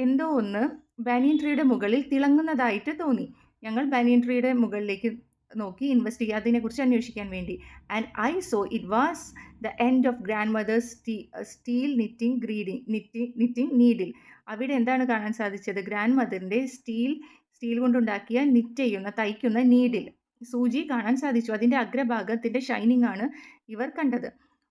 എന്തോ ഒന്ന് banyan ട്രീയുടെ മുകളിൽ തിളങ്ങുന്നതായിട്ട് തോന്നി. ഞങ്ങൾ ബാനിയൻ ട്രീയുടെ മുകളിലേക്ക് നോക്കി അതിനെക്കുറിച്ച് അന്വേഷിക്കാൻ വേണ്ടി. And I saw it was the end of grandmother's steel knitting needle. അവിടെ എന്താണ് കാണാൻ സാധിച്ചത്? ഗ്രാൻഡ് മദറിൻ്റെ സ്റ്റീൽ കൊണ്ടുണ്ടാക്കിയ തയ്ക്കുന്ന നീഡിൽ, സൂചി കാണാൻ സാധിച്ചു. അതിൻ്റെ അഗ്രഭാഗത്തിൻ്റെ ഷൈനിങ് ആണ് ഇവർ കണ്ടത്.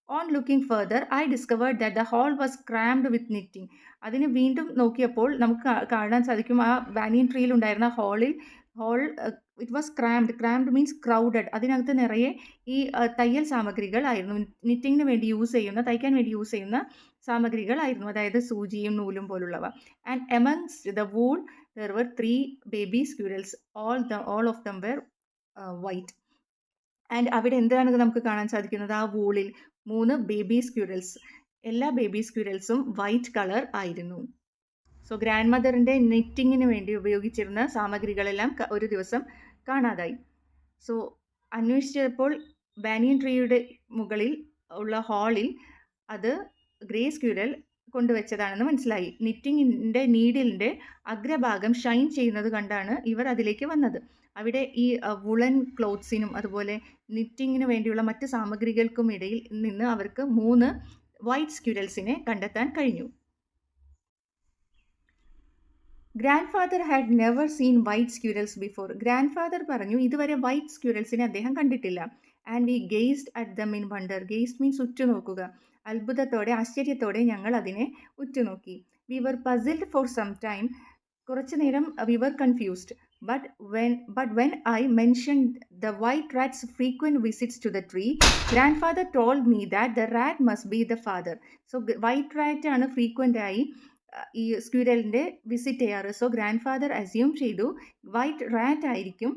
On looking further I discovered that the hole was crammed with knitting. അതിന് വീണ്ടും നോക്കിയപ്പോൾ നമുക്ക് കാണാൻ സാധിക്കും ആ ബാനിയൻ ട്രീയിൽ ഉണ്ടായിരുന്ന hole it was crammed means crowded. അതിനകത്ത് നിറയെ ഈ തയ്യൽ സാമഗ്രികളായിരുന്നു, തയ്ക്കാൻ വേണ്ടി യൂസ് ചെയ്യുന്ന സാമഗ്രികളായിരുന്നു, അതായത് സൂചിയും നൂലും പോലുള്ളവ. And amongst the wool there were 3 baby squirrels, all of them were white. And അവിടെ എന്താണ് നമുക്ക് കാണാൻ സാധിക്കുന്നത്? ആ വൂളിൽ 3 ബേബി സ്ക്യൂരൽസ്, എല്ലാ ബേബി സ്ക്യൂരൽസും വൈറ്റ് കളർ ആയിരുന്നു. സോ ഗ്രാൻഡ് മദറിൻ്റെ നിറ്റിങ്ങിന് വേണ്ടി ഉപയോഗിച്ചിരുന്ന സാമഗ്രികളെല്ലാം ഒരു ദിവസം കാണാതായി. സോ അന്വേഷിച്ചപ്പോൾ ബാനിയൻ ട്രീയുടെ മുകളിൽ ഉള്ള ഹാളിൽ അത് ഗ്രേ സ്ക്യൂരൽ കൊണ്ടുവച്ചതാണെന്ന് മനസ്സിലായി. നിറ്റിങ്ങിൻ്റെ നീഡിലിൻ്റെ അഗ്രഭാഗം ഷൈൻ ചെയ്യുന്നത് കണ്ടാണ് ഇവർ അതിലേക്ക് വന്നത്. അവിടെ ഈ വുളൻ ക്ലോത്ത്സിനും അതുപോലെ നിറ്റിങ്ങിന് വേണ്ടിയുള്ള മറ്റ് സാമഗ്രികൾക്കും ഇടയിൽ നിന്ന് അവർക്ക് 3 വൈറ്റ് സ്ക്യൂരൽസിനെ കണ്ടെത്താൻ കഴിഞ്ഞു. Grand father had never seen white squirrels before. Grandfather പറഞ്ഞു ഇതുവരെ വൈറ്റ് സ്ക്യൂരൽസിനെ അദ്ദേഹം കണ്ടിട്ടില്ല. And we gazed at them in wonder. Gazed means ഉറ്റുനോക്കുക. അത്ഭുതത്തോടെ, ആശ്ചര്യത്തോടെ ഞങ്ങൾ അതിനെ ഉറ്റുനോക്കി. We were puzzled for some time. കുറച്ചു നേരം we were confused. But when I mentioned the white rat's frequent visits to the tree, grandfather told me that the rat must be the father. So white rat ആണ് frequent ആയി ഈ സ്ക്യൂരലിൻ്റെ visit ചെയ്യാറ്. So grandfather assume ചെയ്തു white rat ആയിരിക്കും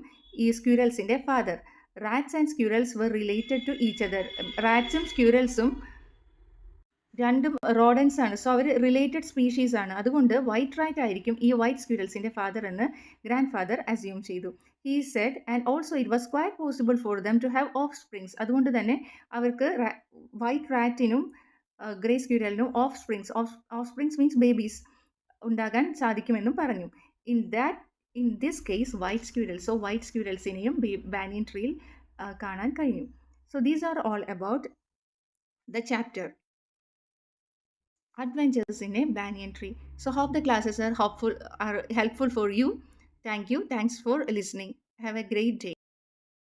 ഈ സ്ക്യൂരൽസിൻ്റെ father. Rats and squirrels were related to each other. റാറ്റ്സും സ്ക്യൂരൽസും രണ്ടും റോഡൻസ് ആണ്. സോ അവർ റിലേറ്റഡ് സ്പീഷീസ് ആണ്. അതുകൊണ്ട് വൈറ്റ് റാറ്റ് ആയിരിക്കും ഈ വൈറ്റ് സ്ക്യൂരൽസിൻ്റെ ഫാദർ എന്ന് ഗ്രാൻഡ് ഫാദർ അസ്യൂം ചെയ്തു. He said and also it was quite possible for them to have offsprings. അതുകൊണ്ട് തന്നെ അവർക്ക് വൈറ്റ് റാറ്റിനും ഗ്രേ സ്ക്യൂരലിനും ഓഫ് സ്പ്രിങ്സ് മീൻസ് ബേബീസ് ഉണ്ടാകാൻ സാധിക്കുമെന്നും പറഞ്ഞു. In this case white squirrels. So white സ്ക്യൂരൽസിനെയും ബാനിയൻ ട്രീയിൽ കാണാൻ കഴിഞ്ഞു. So these are all about the chapter Adventures in a Banyan Tree. So hope the classes are helpful for you. Thanks for listening. Have a great day.